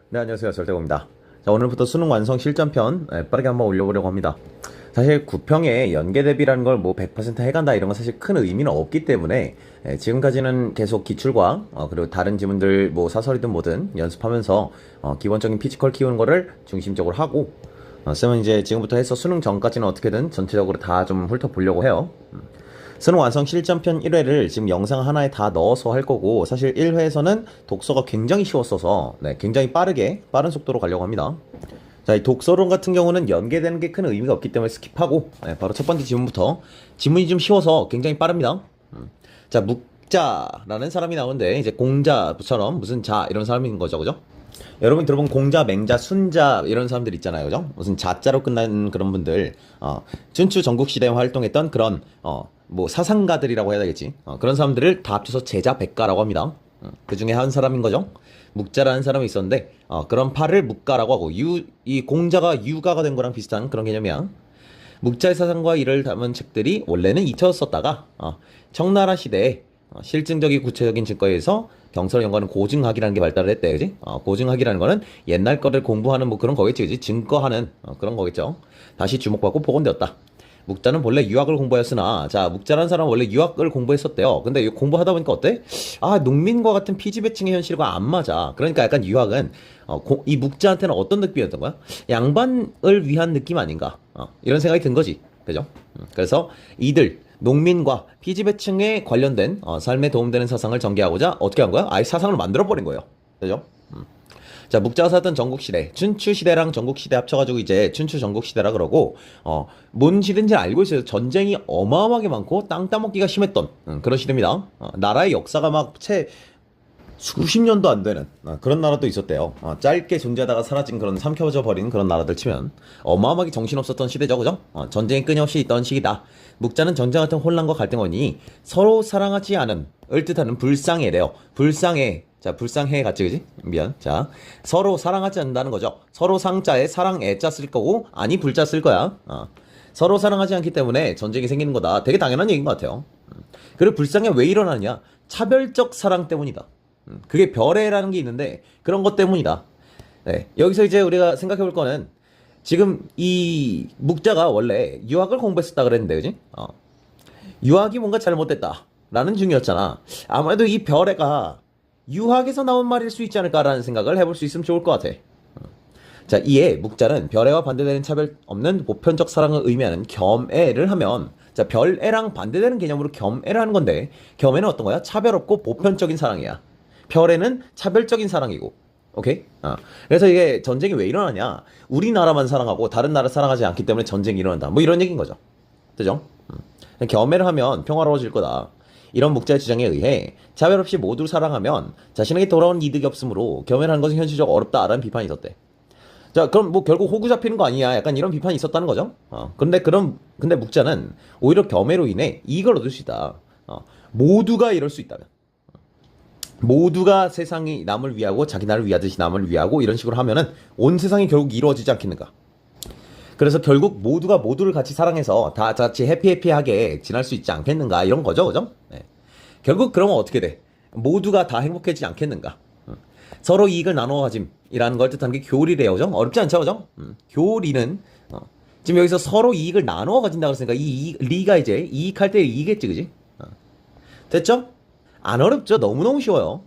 네, 안녕하세요. 절대고입니다. 자, 오늘부터 수능 완성 실전편 빠르게 한번 올려보려고 합니다. 사실 구평에 연계 대비라는 걸 뭐 100% 해간다 이런 건 사실 큰 의미는 없기 때문에 지금까지는 계속 기출과 그리고 다른 지문들 뭐 사설이든 뭐든 연습하면서 기본적인 피지컬 키우는 거를 중심적으로 하고 쌤은 이제 지금부터 해서 수능 전까지는 어떻게든 전체적으로 다 좀 훑어보려고 해요. 수능 완성 실전편 1회를 지금 영상 하나에 다 넣어서 할 거고, 사실 1회에서는 독서가 굉장히 쉬웠어서 굉장히 빠른 속도로 가려고 합니다. 자, 이 독서론 같은 경우는 연계되는 게 큰 의미가 없기 때문에 스킵하고 바로 첫 번째 지문부터. 지문이 좀 쉬워서 굉장히 빠릅니다. 자, 묵자라는 사람이 나오는데 이제 공자처럼 무슨 자 이런 사람인 거죠, 그죠? 여러분 들어본 공자, 맹자, 순자 이런 사람들 있잖아요, 그죠? 무슨 자자로 끝나는 그런 분들, 춘추 전국시대에 활동했던 그런 뭐 사상가들이라고 해야 되겠지. 그런 사람들을 다 합쳐서 제자 백가라고 합니다. 그 중에 한 사람인 거죠. 묵자라는 사람이 있었는데 그런 파를 묵가라고 하고, 이 공자가 유가가 된 거랑 비슷한 그런 개념이야. 묵자의 사상과 이를 담은 책들이 원래는 잊혀졌었다가 청나라 시대에 실증적인 구체적인 증거에 의해서 경서를 연구하는 고증학이라는 게 발달을 했대, 그지? 고증학이라는 거는 옛날 거를 공부하는 뭐 그런 거겠지, 그지? 증거하는 그런 거겠죠. 다시 주목받고 복원되었다. 묵자는 본래 유학을 공부했으나, 자, 묵자라는 사람은 원래 유학을 공부했었대요. 근데 이거 공부하다 보니까 어때? 농민과 같은 피지배층의 현실과 안 맞아. 그러니까 약간 유학은 이 묵자한테는 어떤 느낌이었던 거야? 양반을 위한 느낌 아닌가? 이런 생각이 든 거지, 그죠? 그래서 이들 농민과 피지배층에 관련된 삶에 도움되는 사상을 전개하고자 어떻게 한 거야? 아예 사상을 만들어버린 거예요. 그죠? 자, 묵자가 살던 전국시대, 춘추시대랑 전국시대 합쳐가지고 이제 춘추 전국시대라 그러고, 뭔 시대인지 알고 있어요. 전쟁이 어마어마하게 많고 땅 따먹기가 심했던 그런 시대입니다. 나라의 역사가 막 수십 년도 안 되는 그런 나라도 있었대요. 짧게 존재하다가 사라진 그런 삼켜져 버린 그런 나라들 치면 어마어마하게 정신없었던 시대죠, 그죠? 전쟁이 끊임없이 있던 시기다. 묵자는 전쟁 같은 혼란과 갈등원이 서로 사랑하지 않은 을 뜻하는 불쌍해래요. 불쌍해. 자, 불쌍해 같지, 그지? 미안. 자, 서로 사랑하지 않는다는 거죠. 서로 상자에 사랑 애자 쓸 거고, 아니 불자 쓸 거야. 서로 사랑하지 않기 때문에 전쟁이 생기는 거다. 되게 당연한 얘기인 것 같아요. 그리고 불쌍해 왜 일어나느냐? 차별적 사랑 때문이다. 그게 별애라는 게 있는데 그런 것 때문이다. 네, 여기서 이제 우리가 생각해 볼 거는, 지금 이 묵자가 원래 유학을 공부했었다 그랬는데, 그지? 유학이 뭔가 잘못됐다라는 중이었잖아. 아무래도 이 별애가 유학에서 나온 말일 수 있지 않을까라는 생각을 해볼 수 있으면 좋을 것 같아. 자, 이에 묵자는 별애와 반대되는 차별 없는 보편적 사랑을 의미하는 겸애를 하면, 자, 별애랑 반대되는 개념으로 겸애를 하는 건데, 겸애는 어떤 거야? 차별 없고 보편적인 사랑이야. 별애는 차별적인 사랑이고, 오케이? 그래서 이게 전쟁이 왜 일어나냐? 우리나라만 사랑하고 다른 나라 사랑하지 않기 때문에 전쟁이 일어난다. 뭐 이런 얘기인 거죠. 그죠? 겸해를 하면 평화로워질 거다. 이런 묵자의 주장에 의해 차별 없이 모두를 사랑하면 자신에게 돌아오는 이득이 없으므로 겸해를 하는 것은 현실적으로 어렵다라는 비판이 있었대. 자, 그럼 뭐 결국 호구 잡히는 거 아니야? 약간 이런 비판이 있었다는 거죠. 근데 묵자는 오히려 겸해로 인해 이익을 얻을 수 있다. 모두가 이럴 수 있다면. 모두가 세상이 남을 위하고 자기 나라를 위하듯이 남을 위하고 이런 식으로 하면은 온 세상이 결국 이루어지지 않겠는가. 그래서 결국 모두가 모두를 같이 사랑해서 다 같이 해피해피하게 지날 수 있지 않겠는가, 이런 거죠, 그죠? 네. 결국 그러면 어떻게 돼? 모두가 다 행복해지지 않겠는가. 서로 이익을 나눠 가짐이라는 걸 뜻하는 게 교리래요, 그죠? 어렵지 않죠, 그죠? 교리는 지금 여기서 서로 이익을 나눠 가진다고 했으니까 리가 이제 이익할 때 이익겠지, 그지? 됐죠? 안 어렵죠? 너무너무 쉬워요.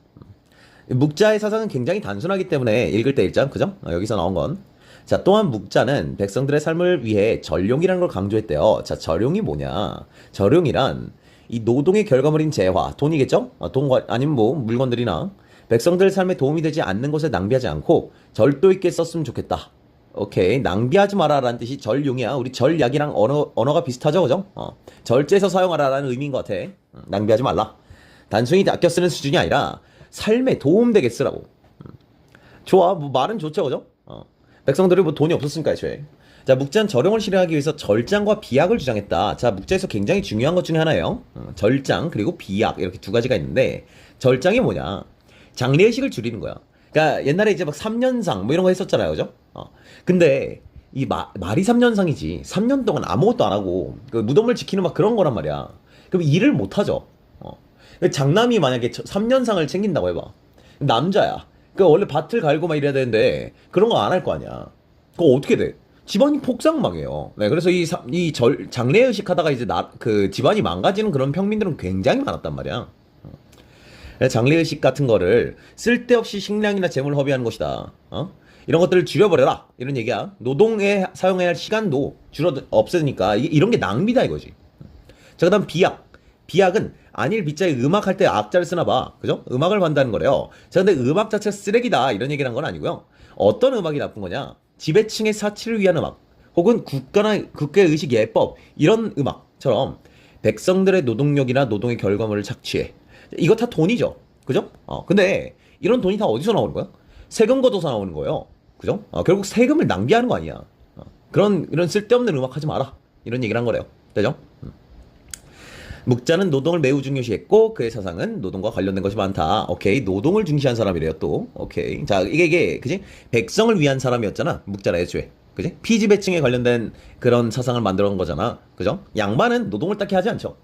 묵자의 사상은 굉장히 단순하기 때문에 읽을 때 읽자, 그죠? 여기서 나온 건. 자, 또한 묵자는 백성들의 삶을 위해 전룡이라는 걸 강조했대요. 자, 전룡이 뭐냐? 전룡이란 이 노동의 결과물인 재화, 돈이겠죠? 돈 아니면 뭐 물건들이나 백성들 삶에 도움이 되지 않는 것에 낭비하지 않고 절도 있게 썼으면 좋겠다. 오케이, 낭비하지 마라라는 뜻이 전용이야. 우리 절약이랑 언어가 비슷하죠, 그죠? 절제해서 사용하라라는 의미인 것 같아. 낭비하지 말라. 단순히 아껴 쓰는 수준이 아니라 삶에 도움되게 쓰라고. 좋아, 뭐 말은 좋죠, 그죠? 백성들이 뭐 돈이 없었으니까 애초에. 자, 묵자는 절용을 실행하기 위해서 절장과 비약을 주장했다. 자, 묵자에서 굉장히 중요한 것 중에 하나예요. 절장 그리고 비약, 이렇게 두 가지가 있는데, 절장이 뭐냐? 장례식을 줄이는 거야. 그러니까 옛날에 이제 막 3년상 뭐 이런 거 했었잖아요, 그죠? 근데 이 말이 3년상이지 3년 동안 아무것도 안 하고 그 무덤을 지키는 막 그런 거란 말이야. 그럼 일을 못 하죠. 장남이 만약에 3년상을 챙긴다고 해봐. 남자야. 그 원래 밭을 갈고 막 이래야 되는데 그런 거 안 할 거 아니야. 그거 어떻게 돼? 집안이 폭삭망해요. 네, 그래서 장례의식 하다가 이제 그 집안이 망가지는 그런 평민들은 굉장히 많았단 말이야. 장례의식 같은 거를 쓸데없이 식량이나 재물 허비하는 것이다. 이런 것들을 줄여버려라. 이런 얘기야. 노동에 사용해야 할 시간도 없애니까 이런 게 낭비다 이거지. 자, 그 다음 비약. 비약은 안일 비자에 음악 할 때 악자를 쓰나 봐. 그죠? 음악을 한다는 거래요. 자, 근데 음악 자체가 쓰레기다. 이런 얘기를 한 건 아니고요. 어떤 음악이 나쁜 거냐? 지배층의 사치를 위한 음악. 혹은 국가의 의식 예법. 이런 음악처럼 백성들의 노동력이나 노동의 결과물을 착취해. 이거 다 돈이죠. 그죠? 근데 이런 돈이 다 어디서 나오는 거야? 세금 걷어서 나오는 거예요. 그죠? 결국 세금을 낭비하는 거 아니야. 이런 쓸데없는 음악 하지 마라. 이런 얘기를 한 거래요. 되죠? 묵자는 노동을 매우 중요시했고 그의 사상은 노동과 관련된 것이 많다. 오케이. 노동을 중시한 사람이래요 또. 오케이. 자, 이게 그지? 백성을 위한 사람이었잖아. 묵자라 애초에. 그지? 피지배층에 관련된 그런 사상을 만들어 온 거잖아. 그죠? 양반은 노동을 딱히 하지 않죠.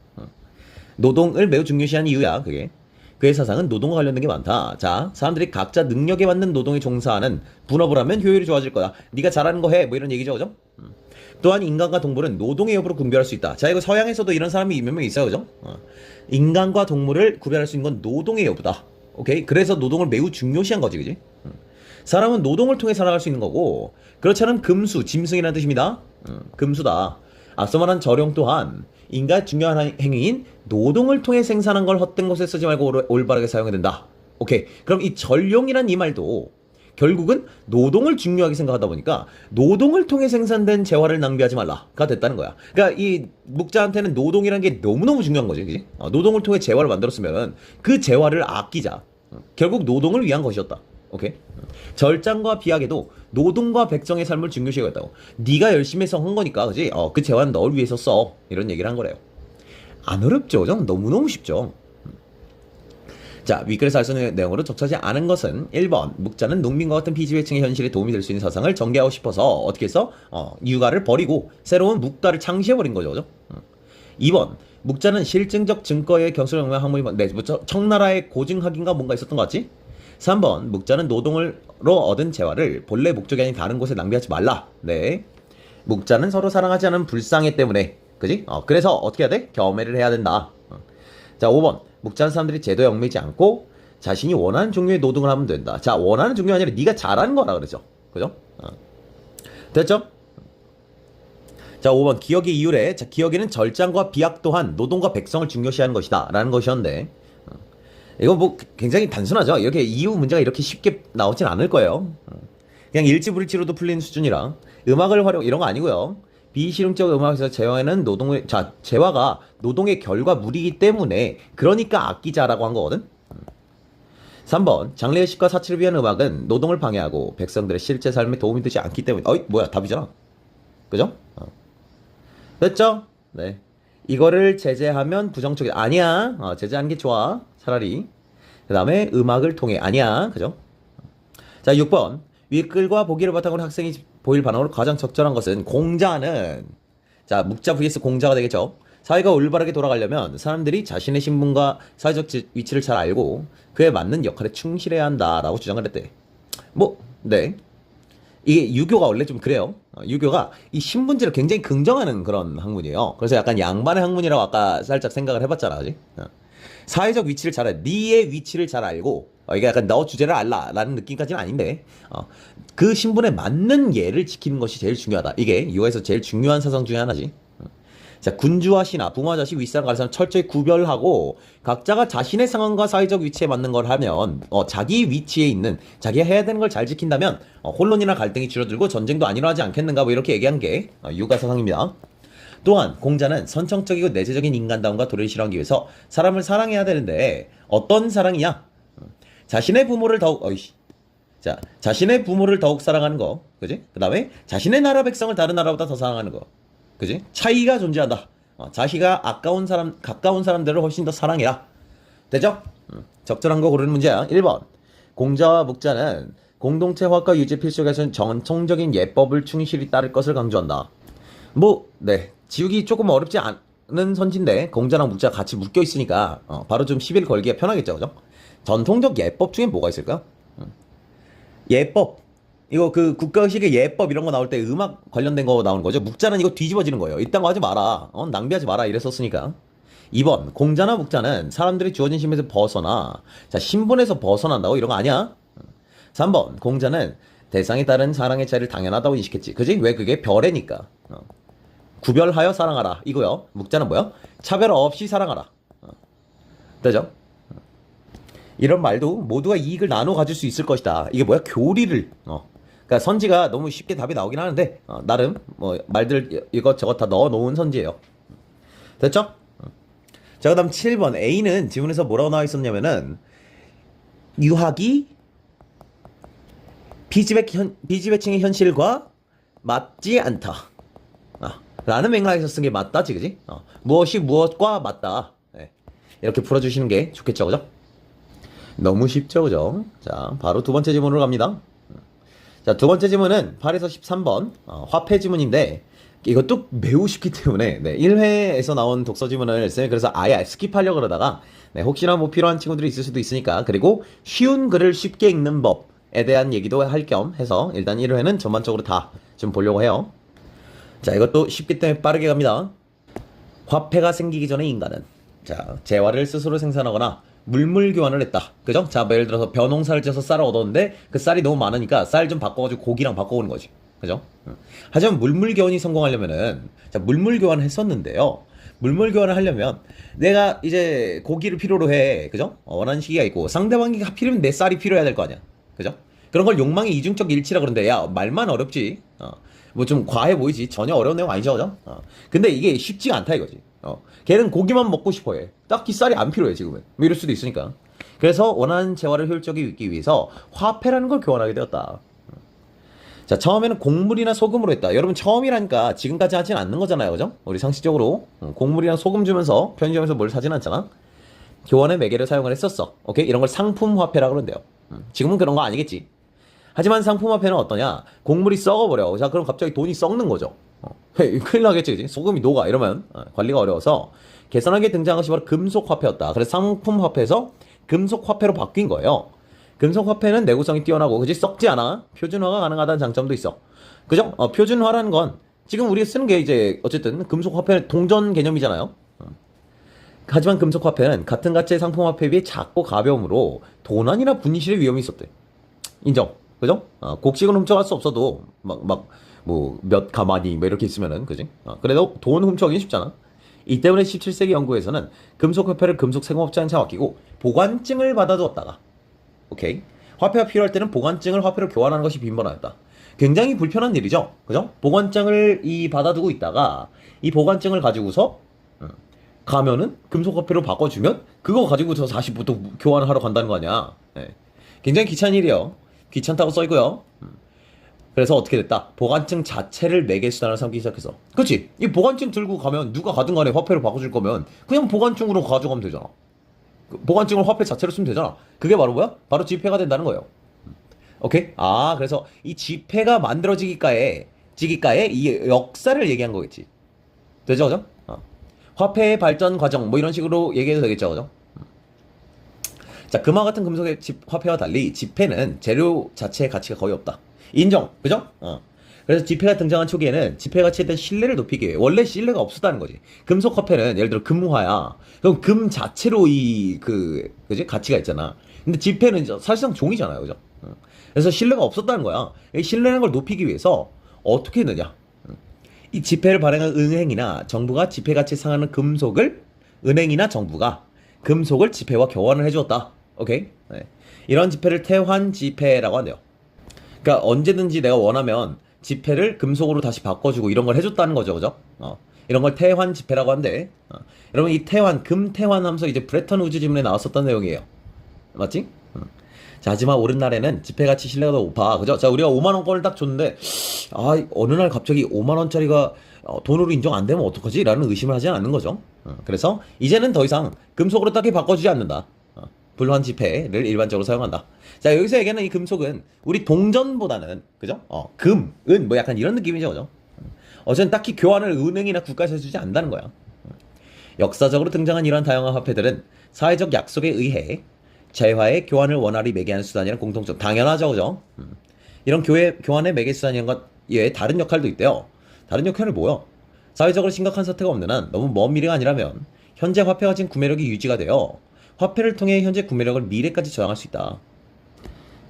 노동을 매우 중요시한 이유야 그게. 그의 사상은 노동과 관련된 게 많다. 자, 사람들이 각자 능력에 맞는 노동에 종사하는 분업을 하면 효율이 좋아질 거야. 네가 잘하는 거 해. 뭐 이런 얘기죠. 그죠? 또한 인간과 동물은 노동의 여부로 분별할 수 있다. 자, 이거 서양에서도 이런 사람이 몇 명 있어요. 그죠? 인간과 동물을 구별할 수 있는 건 노동의 여부다. 오케이? 그래서 노동을 매우 중요시한 거지. 그지? 사람은 노동을 통해 살아갈 수 있는 거고 그렇지 않은 금수, 짐승이라는 뜻입니다. 금수다. 앞서 말한 저령 또한 인간의 중요한 행위인 노동을 통해 생산한 걸 헛된 곳에 쓰지 말고 올바르게 사용해야 된다. 오케이. 그럼 이 전룡이란 이 말도 결국은 노동을 중요하게 생각하다 보니까 노동을 통해 생산된 재화를 낭비하지 말라가 됐다는 거야. 그러니까 이 묵자한테는 노동이라는 게 너무너무 중요한 거지. 그지? 노동을 통해 재화를 만들었으면 그 재화를 아끼자. 결국 노동을 위한 것이었다. 오케이? 절장과 비약에도 노동과 백성의 삶을 중요시 여겼다고. 네가 열심히 해서 한 거니까, 그지? 그 재화는 널 위해서 써. 이런 얘기를 한 거래요. 안 어렵죠? 그죠? 너무너무 쉽죠? 자, 윗글에서 알 수 있는 내용으로 적절하지 않은 것은 1번, 묵자는 농민과 같은 피지배층의 현실에 도움이 될 수 있는 사상을 전개하고 싶어서 어떻게 해서 육아를 버리고 새로운 묵가를 창시해버린 거죠. 그죠? 2번, 묵자는 실증적 증거의 경술을 학문이 청나라의 고증학인가 뭔가 있었던 것 같지? 3번, 묵자는 노동으로 얻은 재화를 본래 목적이 아닌 다른 곳에 낭비하지 말라. 네. 묵자는 서로 사랑하지 않은 불쌍해 때문에, 그지? 그래서 어떻게 해야 돼? 겸해를 해야 된다. 자, 5번. 묵자는 사람들이 제도에 얽매이지 않고 자신이 원하는 종류의 노동을 하면 된다. 자, 원하는 종류가 아니라 네가 잘하는 거라 그러죠. 그죠? 됐죠? 자, 5번. 기역의 이유래. 자, 기역에는 절장과 비약 또한 노동과 백성을 중요시하는 것이다. 라는 것이었는데, 이거 뭐 굉장히 단순하죠. 이렇게 이유 문제가 이렇게 쉽게 나오진 않을 거예요. 그냥 일지불지로도 풀리는 수준이라 음악을 이런 거 아니고요. 비실용적 음악에서 재화가 노동의 결과물이기 때문에 그러니까 아끼자라고 한 거거든. 3번 장례의식과 사치를 위한 음악은 노동을 방해하고 백성들의 실제 삶에 도움이 되지 않기 때문에 뭐야 답이잖아. 그죠? 됐죠? 네. 이거를 제재하면 부정적이다. 아니야. 제재하는 게 좋아. 차라리. 그 다음에 음악을 통해. 아니야. 그죠? 자, 6번. 윗글과 보기를 바탕으로 학생이 보일 반응으로 가장 적절한 것은 공자는 자, 묵자 vs 공자가 되겠죠. 사회가 올바르게 돌아가려면 사람들이 자신의 신분과 사회적 위치를 잘 알고 그에 맞는 역할에 충실해야 한다라고 주장을 했대. 네. 이게 유교가 원래 좀 그래요. 유교가 이 신분제를 굉장히 긍정하는 그런 학문이에요. 그래서 약간 양반의 학문이라고 아까 살짝 생각을 해봤잖아, 그지? 사회적 위치를 잘 알, 니의 위치를 잘 알고, 이게 약간 너 주제를 알라라는 느낌까지는 아닌데, 그 신분에 맞는 예를 지키는 것이 제일 중요하다. 이게 유교에서 제일 중요한 사상 중에 하나지. 자, 군주와 신하, 부모와 자식, 윗사람, 가르사람 철저히 구별하고 각자가 자신의 상황과 사회적 위치에 맞는 걸 하면 자기 위치에 있는 자기가 해야 되는 걸 잘 지킨다면 혼론이나 갈등이 줄어들고 전쟁도 안 일어나지 않겠는가 뭐 이렇게 얘기한 게 유가 사상입니다. 또한 공자는 선천적이고 내재적인 인간다움과 도리를 실현하기 위해서 사람을 사랑해야 되는데 어떤 사랑이냐? 자신의 부모를 더욱 사랑하는 거, 그지? 그 다음에 자신의 나라 백성을 다른 나라보다 더 사랑하는 거. 그지? 차이가 존재한다. 자기가 가까운 사람들을 훨씬 더 사랑해라. 되죠? 적절한 거 고르는 문제야. 1번. 공자와 묵자는 공동체 화과 유지 필수적인 전통적인 예법을 충실히 따를 것을 강조한다. 네. 지우기 조금 어렵지 않은 선지인데, 공자랑 묵자가 같이 묶여 있으니까, 바로 좀 시비를 걸기가 편하겠죠. 그죠? 전통적 예법 중에 뭐가 있을까요? 예법. 이거 그 국가의식의 예법 이런 거 나올 때 음악 관련된 거 나오는 거죠. 묵자는 이거 뒤집어지는 거예요. 이딴 거 하지 마라. 낭비하지 마라. 이랬었으니까. 2번, 공자나 묵자는 사람들이 주어진 신분에서 벗어나. 자, 신분에서 벗어난다고? 이런 거 아니야? 3번, 공자는 대상에 따른 사랑의 차이를 당연하다고 인식했지. 그지? 왜 그게 별애니까. 구별하여 사랑하라. 이거요. 묵자는 뭐야? 차별 없이 사랑하라. 되죠? 이런 말도 모두가 이익을 나눠 가질 수 있을 것이다. 이게 뭐야? 교리를. 그러니까 선지가 너무 쉽게 답이 나오긴 하는데 나름 뭐 말들 이것저것 다 넣어 놓은 선지예요. 됐죠? 자, 그다음 7번 A는 지문에서 뭐라고 나와 있었냐면은 유학이 비지배층의 현실과 맞지 않다. 라는 맥락에서 쓴 게 맞다지, 그지? 무엇이 무엇과 맞다. 네. 이렇게 풀어주시는 게 좋겠죠, 그죠? 너무 쉽죠, 그죠? 자, 바로 두 번째 지문으로 갑니다. 자, 두 번째 지문은 8에서 13번 화폐 지문인데 이것도 매우 쉽기 때문에 1회에서 나온 독서 지문을 쌤이 그래서 아예 스킵하려고 그러다가 혹시나 뭐 필요한 친구들이 있을 수도 있으니까 그리고 쉬운 글을 쉽게 읽는 법에 대한 얘기도 할 겸 해서 일단 1회는 전반적으로 다 좀 보려고 해요. 자, 이것도 쉽기 때문에 빠르게 갑니다. 화폐가 생기기 전에 인간은 자, 재화를 스스로 생산하거나 물물 교환을 했다. 그죠? 자, 뭐 예를 들어서 벼농사를 지어서 쌀을 얻었는데 그 쌀이 너무 많으니까 쌀 좀 바꿔가지고 고기랑 바꿔오는 거지. 그죠? 하지만 물물 교환이 성공하려면은 자, 물물 교환을 했었는데요. 물물 교환을 하려면 내가 이제 고기를 필요로 해. 그죠? 원하는 시기가 있고 상대방이 필요면 내 쌀이 필요해야 될 거 아니야. 그죠? 그런 걸 욕망의 이중적 일치라 그러는데 야, 말만 어렵지. 뭐 좀 과해 보이지. 전혀 어려운 내용 아니죠, 그죠? 근데 이게 쉽지가 않다 이거지. 걔는 고기만 먹고 싶어 해. 딱히 쌀이 안 필요해, 지금은. 뭐 이럴 수도 있으니까. 그래서 원하는 재화를 효율적이게 있기 위해서 화폐라는 걸 교환하게 되었다. 자, 처음에는 곡물이나 소금으로 했다. 여러분, 처음이라니까 지금까지 하진 않는 거잖아요, 그죠? 우리 상식적으로. 곡물이랑 소금 주면서 편의점에서 뭘 사진 않잖아? 교환의 매개를 사용을 했었어. 오케이? 이런 걸 상품화폐라고 그러는데요. 지금은 그런 거 아니겠지. 하지만 상품화폐는 어떠냐? 곡물이 썩어버려. 자, 그럼 갑자기 돈이 썩는 거죠. 큰일 나겠지, 그지? 소금이 녹아. 이러면 관리가 어려워서 개선하게 등장한 것이 바로 금속화폐였다. 그래서 상품화폐에서 금속화폐로 바뀐 거예요. 금속화폐는 내구성이 뛰어나고, 그지? 썩지 않아. 표준화가 가능하다는 장점도 있어. 그죠? 표준화라는 건 지금 우리가 쓰는 게 이제 어쨌든 금속화폐는 동전 개념이잖아요. 하지만 금속화폐는 같은 가치의 상품화폐에 비해 작고 가벼움으로 도난이나 분실의 위험이 있었대. 인정. 그죠? 곡식은 훔쳐갈 수 없어도 뭐 몇 가마니 뭐 이렇게 있으면은 그지? 그래도 돈 훔쳐가기 쉽잖아. 이 때문에 17세기 영국에서는 금속화폐를 금속 생업자한테 맡기고 보관증을 받아두었다가 오케이. 화폐가 필요할 때는 보관증을 화폐로 교환하는 것이 빈번하였다. 굉장히 불편한 일이죠. 그죠? 보관증을 받아두고 있다가 이 보관증을 가지고서 가면은 금속화폐로 바꿔주면 그거 가지고서 다시 또 교환을 하러 간다는 거 아니야. 네. 굉장히 귀찮은 일이에요. 귀찮다고 써있고요. 그래서 어떻게 됐다? 보관증 자체를 매개 수단으로 삼기 시작해서. 그치? 이 보관증 들고 가면 누가 가든 간에 화폐로 바꿔줄 거면 그냥 보관증으로 가져가면 되잖아. 보관증을 화폐 자체로 쓰면 되잖아. 그게 바로 뭐야? 바로 지폐가 된다는 거예요. 오케이? 그래서 이 지폐가 만들어지기까에 이 역사를 얘기한 거겠지. 되죠, 그죠? 화폐의 발전 과정 뭐 이런 식으로 얘기해도 되겠죠, 그죠? 자, 금화 같은 금속의 화폐와 달리 지폐는 재료 자체의 가치가 거의 없다. 인정, 그죠? 그래서 지폐가 등장한 초기에는 지폐 가치에 대한 신뢰를 높이기 위해 원래 신뢰가 없었다는 거지. 금속 화폐는 예를 들어 금화야. 그럼 금 자체로 그지? 가치가 있잖아. 근데 지폐는 사실상 종이잖아요, 그죠? 그래서 신뢰가 없었다는 거야. 이 신뢰라는 걸 높이기 위해서 어떻게 했느냐? 이 지폐를 발행한 은행이나 정부가 지폐 가치 상하는 금속을 은행이나 정부가 금속을 지폐와 교환을 해주었다. 오케이? 네. 이런 지폐를 태환 지폐라고 한대요. 그러니까 언제든지 내가 원하면 지폐를 금속으로 다시 바꿔주고 이런 걸 해줬다는 거죠, 그죠? 이런 걸 태환 지폐라고 한대. 여러분 이 태환, 금태환 하면서 이제 브레턴 우즈 지문에 나왔었던 내용이에요. 맞지? 자, 하지만 오른 날에는 지폐 가치 신뢰가 더 높아, 그죠? 자, 우리가 5만 원권을 딱 줬는데 어느 날 갑자기 5만 원짜리가 돈으로 인정 안 되면 어떡하지? 라는 의심을 하지 않는 거죠. 그래서 이제는 더 이상 금속으로 딱히 바꿔주지 않는다. 불환 지폐를 일반적으로 사용한다. 자, 여기서 얘기하는 이 금속은 우리 동전보다는 그죠? 금, 은 뭐 약간 이런 느낌이죠, 그죠? 어쨌든 딱히 교환을 은행이나 국가에서 해주지 않는다는 거야. 역사적으로 등장한 이러한 다양한 화폐들은 사회적 약속에 의해 재화의 교환을 원활히 매개하는 수단이란 공통점. 당연하죠, 그죠? 이런 교환의 매개수단과 이외에 다른 역할도 있대요. 다른 역할은 뭐야? 사회적으로 심각한 사태가 없는 한 너무 먼 미래가 아니라면 현재 화폐가 가진 구매력이 유지가 되어 화폐를 통해 현재 구매력을 미래까지 저장할 수 있다.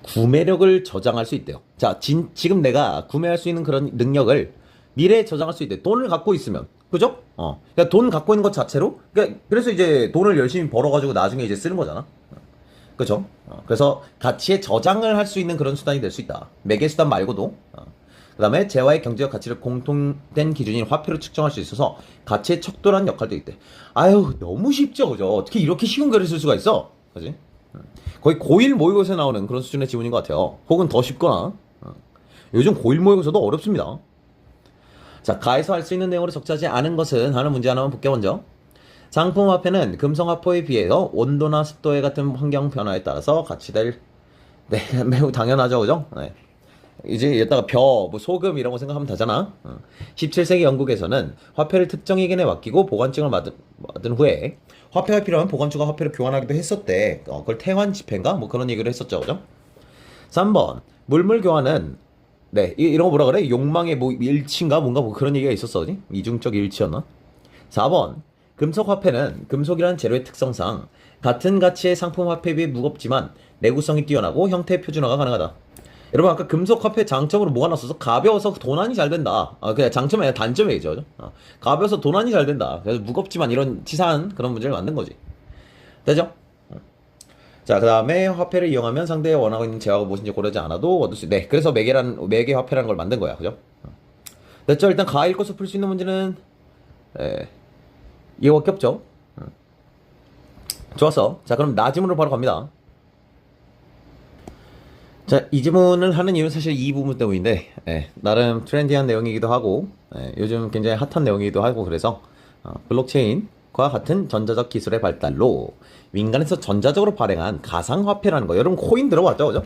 구매력을 저장할 수 있대요. 자, 지금 내가 구매할 수 있는 그런 능력을 미래에 저장할 수 있대. 돈을 갖고 있으면. 그죠? 그러니까 돈 갖고 있는 것 자체로, 그러니까 그래서 이제 돈을 열심히 벌어가지고 나중에 이제 쓰는 거잖아. 그죠? 그래서 가치의 저장을 할 수 있는 그런 수단이 될 수 있다. 매개 수단 말고도. 그 다음에 재화의 경제적 가치를 공통된 기준인 화폐로 측정할 수 있어서 가치의 척도라는 역할도 있대. 아유, 너무 쉽죠, 그죠? 어떻게 이렇게 쉬운 글을 쓸 수가 있어? 그지? 거의 고1 모의고사에 나오는 그런 수준의 지문인 것 같아요. 혹은 더 쉽거나. 요즘 고1 모의고사도 어렵습니다. 자, 가에서 할 수 있는 내용으로 적자지 않은 것은 하는 문제 하나만 볼게요. 먼저 상품화폐는 금성화폐에 비해서 온도나 습도에 같은 환경 변화에 따라서 가치될, 네, 매우 당연하죠, 그죠? 네. 이제 여기다가 뭐 소금 이런 거 생각하면 되잖아. 17세기 영국에서는 화폐를 특정 기간에 맡기고 보관증을 받은 후에 화폐가 필요하면 보관주가 화폐를 교환하기도 했었대. 그걸 태환 집회인가? 뭐 그런 얘기를 했었죠, 그죠? 3번 물물 교환은, 네, 이런 거 뭐라 그래? 욕망의 뭐 일치인가 뭔가 뭐 그런 얘기가 있었어, 어디? 이중적 일치였나? 4번 금속 화폐는 금속이라는 재료의 특성상 같은 가치의 상품 화폐에 비해 무겁지만 내구성이 뛰어나고 형태 표준화가 가능하다. 여러분, 아까 금속 화폐 장점으로 뭐가 나왔어서 가벼워서 도난이 잘 된다. 그냥 장점이 아니라 단점이죠, 그죠? 가벼워서 도난이 잘 된다. 그래서 무겁지만 이런 치사한 그런 문제를 만든 거지. 되죠? 자, 그 다음에 화폐를 이용하면 상대의 원하고 있는 재화가 무엇인지 고르지 않아도 얻을 수, 네, 그래서 매개 화폐라는 걸 만든 거야, 그죠? 됐죠? 일단 가 읽고서 풀 수 있는 문제는, 네, 이거밖에 없죠. 좋았어. 자, 그럼 나 지문으로 바로 갑니다. 자, 이 지문을 하는 이유는 사실 이 부분 때문인데, 나름 트렌디한 내용이기도 하고, 요즘 굉장히 핫한 내용이기도 하고, 그래서 블록체인과 같은 전자적 기술의 발달로 민간에서 전자적으로 발행한 가상화폐라는 거, 여러분 코인 들어봤죠, 그죠?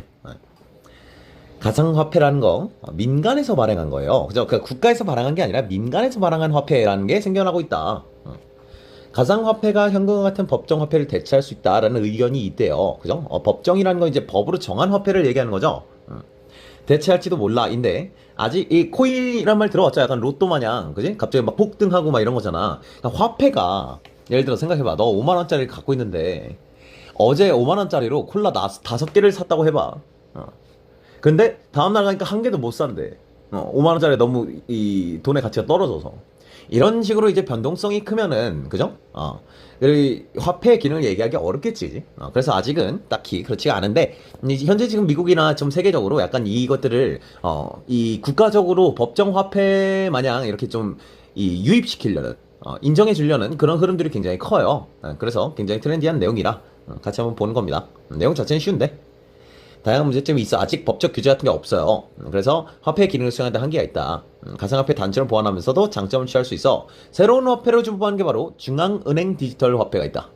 가상화폐라는 거 민간에서 발행한 거예요, 그죠? 그 국가에서 발행한 게 아니라 민간에서 발행한 화폐라는 게 생겨나고 있다. 가상화폐가 현금과 같은 법정화폐를 대체할 수 있다라는 의견이 있대요. 그죠? 법정이라는 건 이제 법으로 정한 화폐를 얘기하는 거죠. 대체할지도 몰라인데 아직 이 코인이란 말 들어봤죠? 약간 로또 마냥, 그지? 갑자기 막 폭등하고 막 이런 거잖아. 그러니까 화폐가 예를 들어 생각해봐. 너 5만 원짜리를 갖고 있는데 어제 5만 원짜리로 콜라 5개를 샀다고 해봐. 근데 다음날 가니까 한 개도 못 산대. 5만 원짜리 너무 이 돈의 가치가 떨어져서. 이런 식으로 이제 변동성이 크면은, 그죠? 화폐의 기능을 얘기하기 어렵겠지. 그래서 아직은 딱히 그렇지가 않은데, 현재 지금 미국이나 좀 세계적으로 약간 이것들을, 이 국가적으로 법정 화폐 마냥 이렇게 좀, 유입시키려는, 인정해 주려는 그런 흐름들이 굉장히 커요. 그래서 굉장히 트렌디한 내용이라 같이 한번 보는 겁니다. 내용 자체는 쉬운데. 다양한 문제점이 있어. 아직 법적 규제 같은 게 없어요. 그래서 화폐의 기능을 수행하는 데 한계가 있다. 가상화폐 단점을 보완하면서도 장점을 취할 수 있어. 새로운 화폐를 주목하는 게 바로 중앙은행 디지털 화폐가 있다.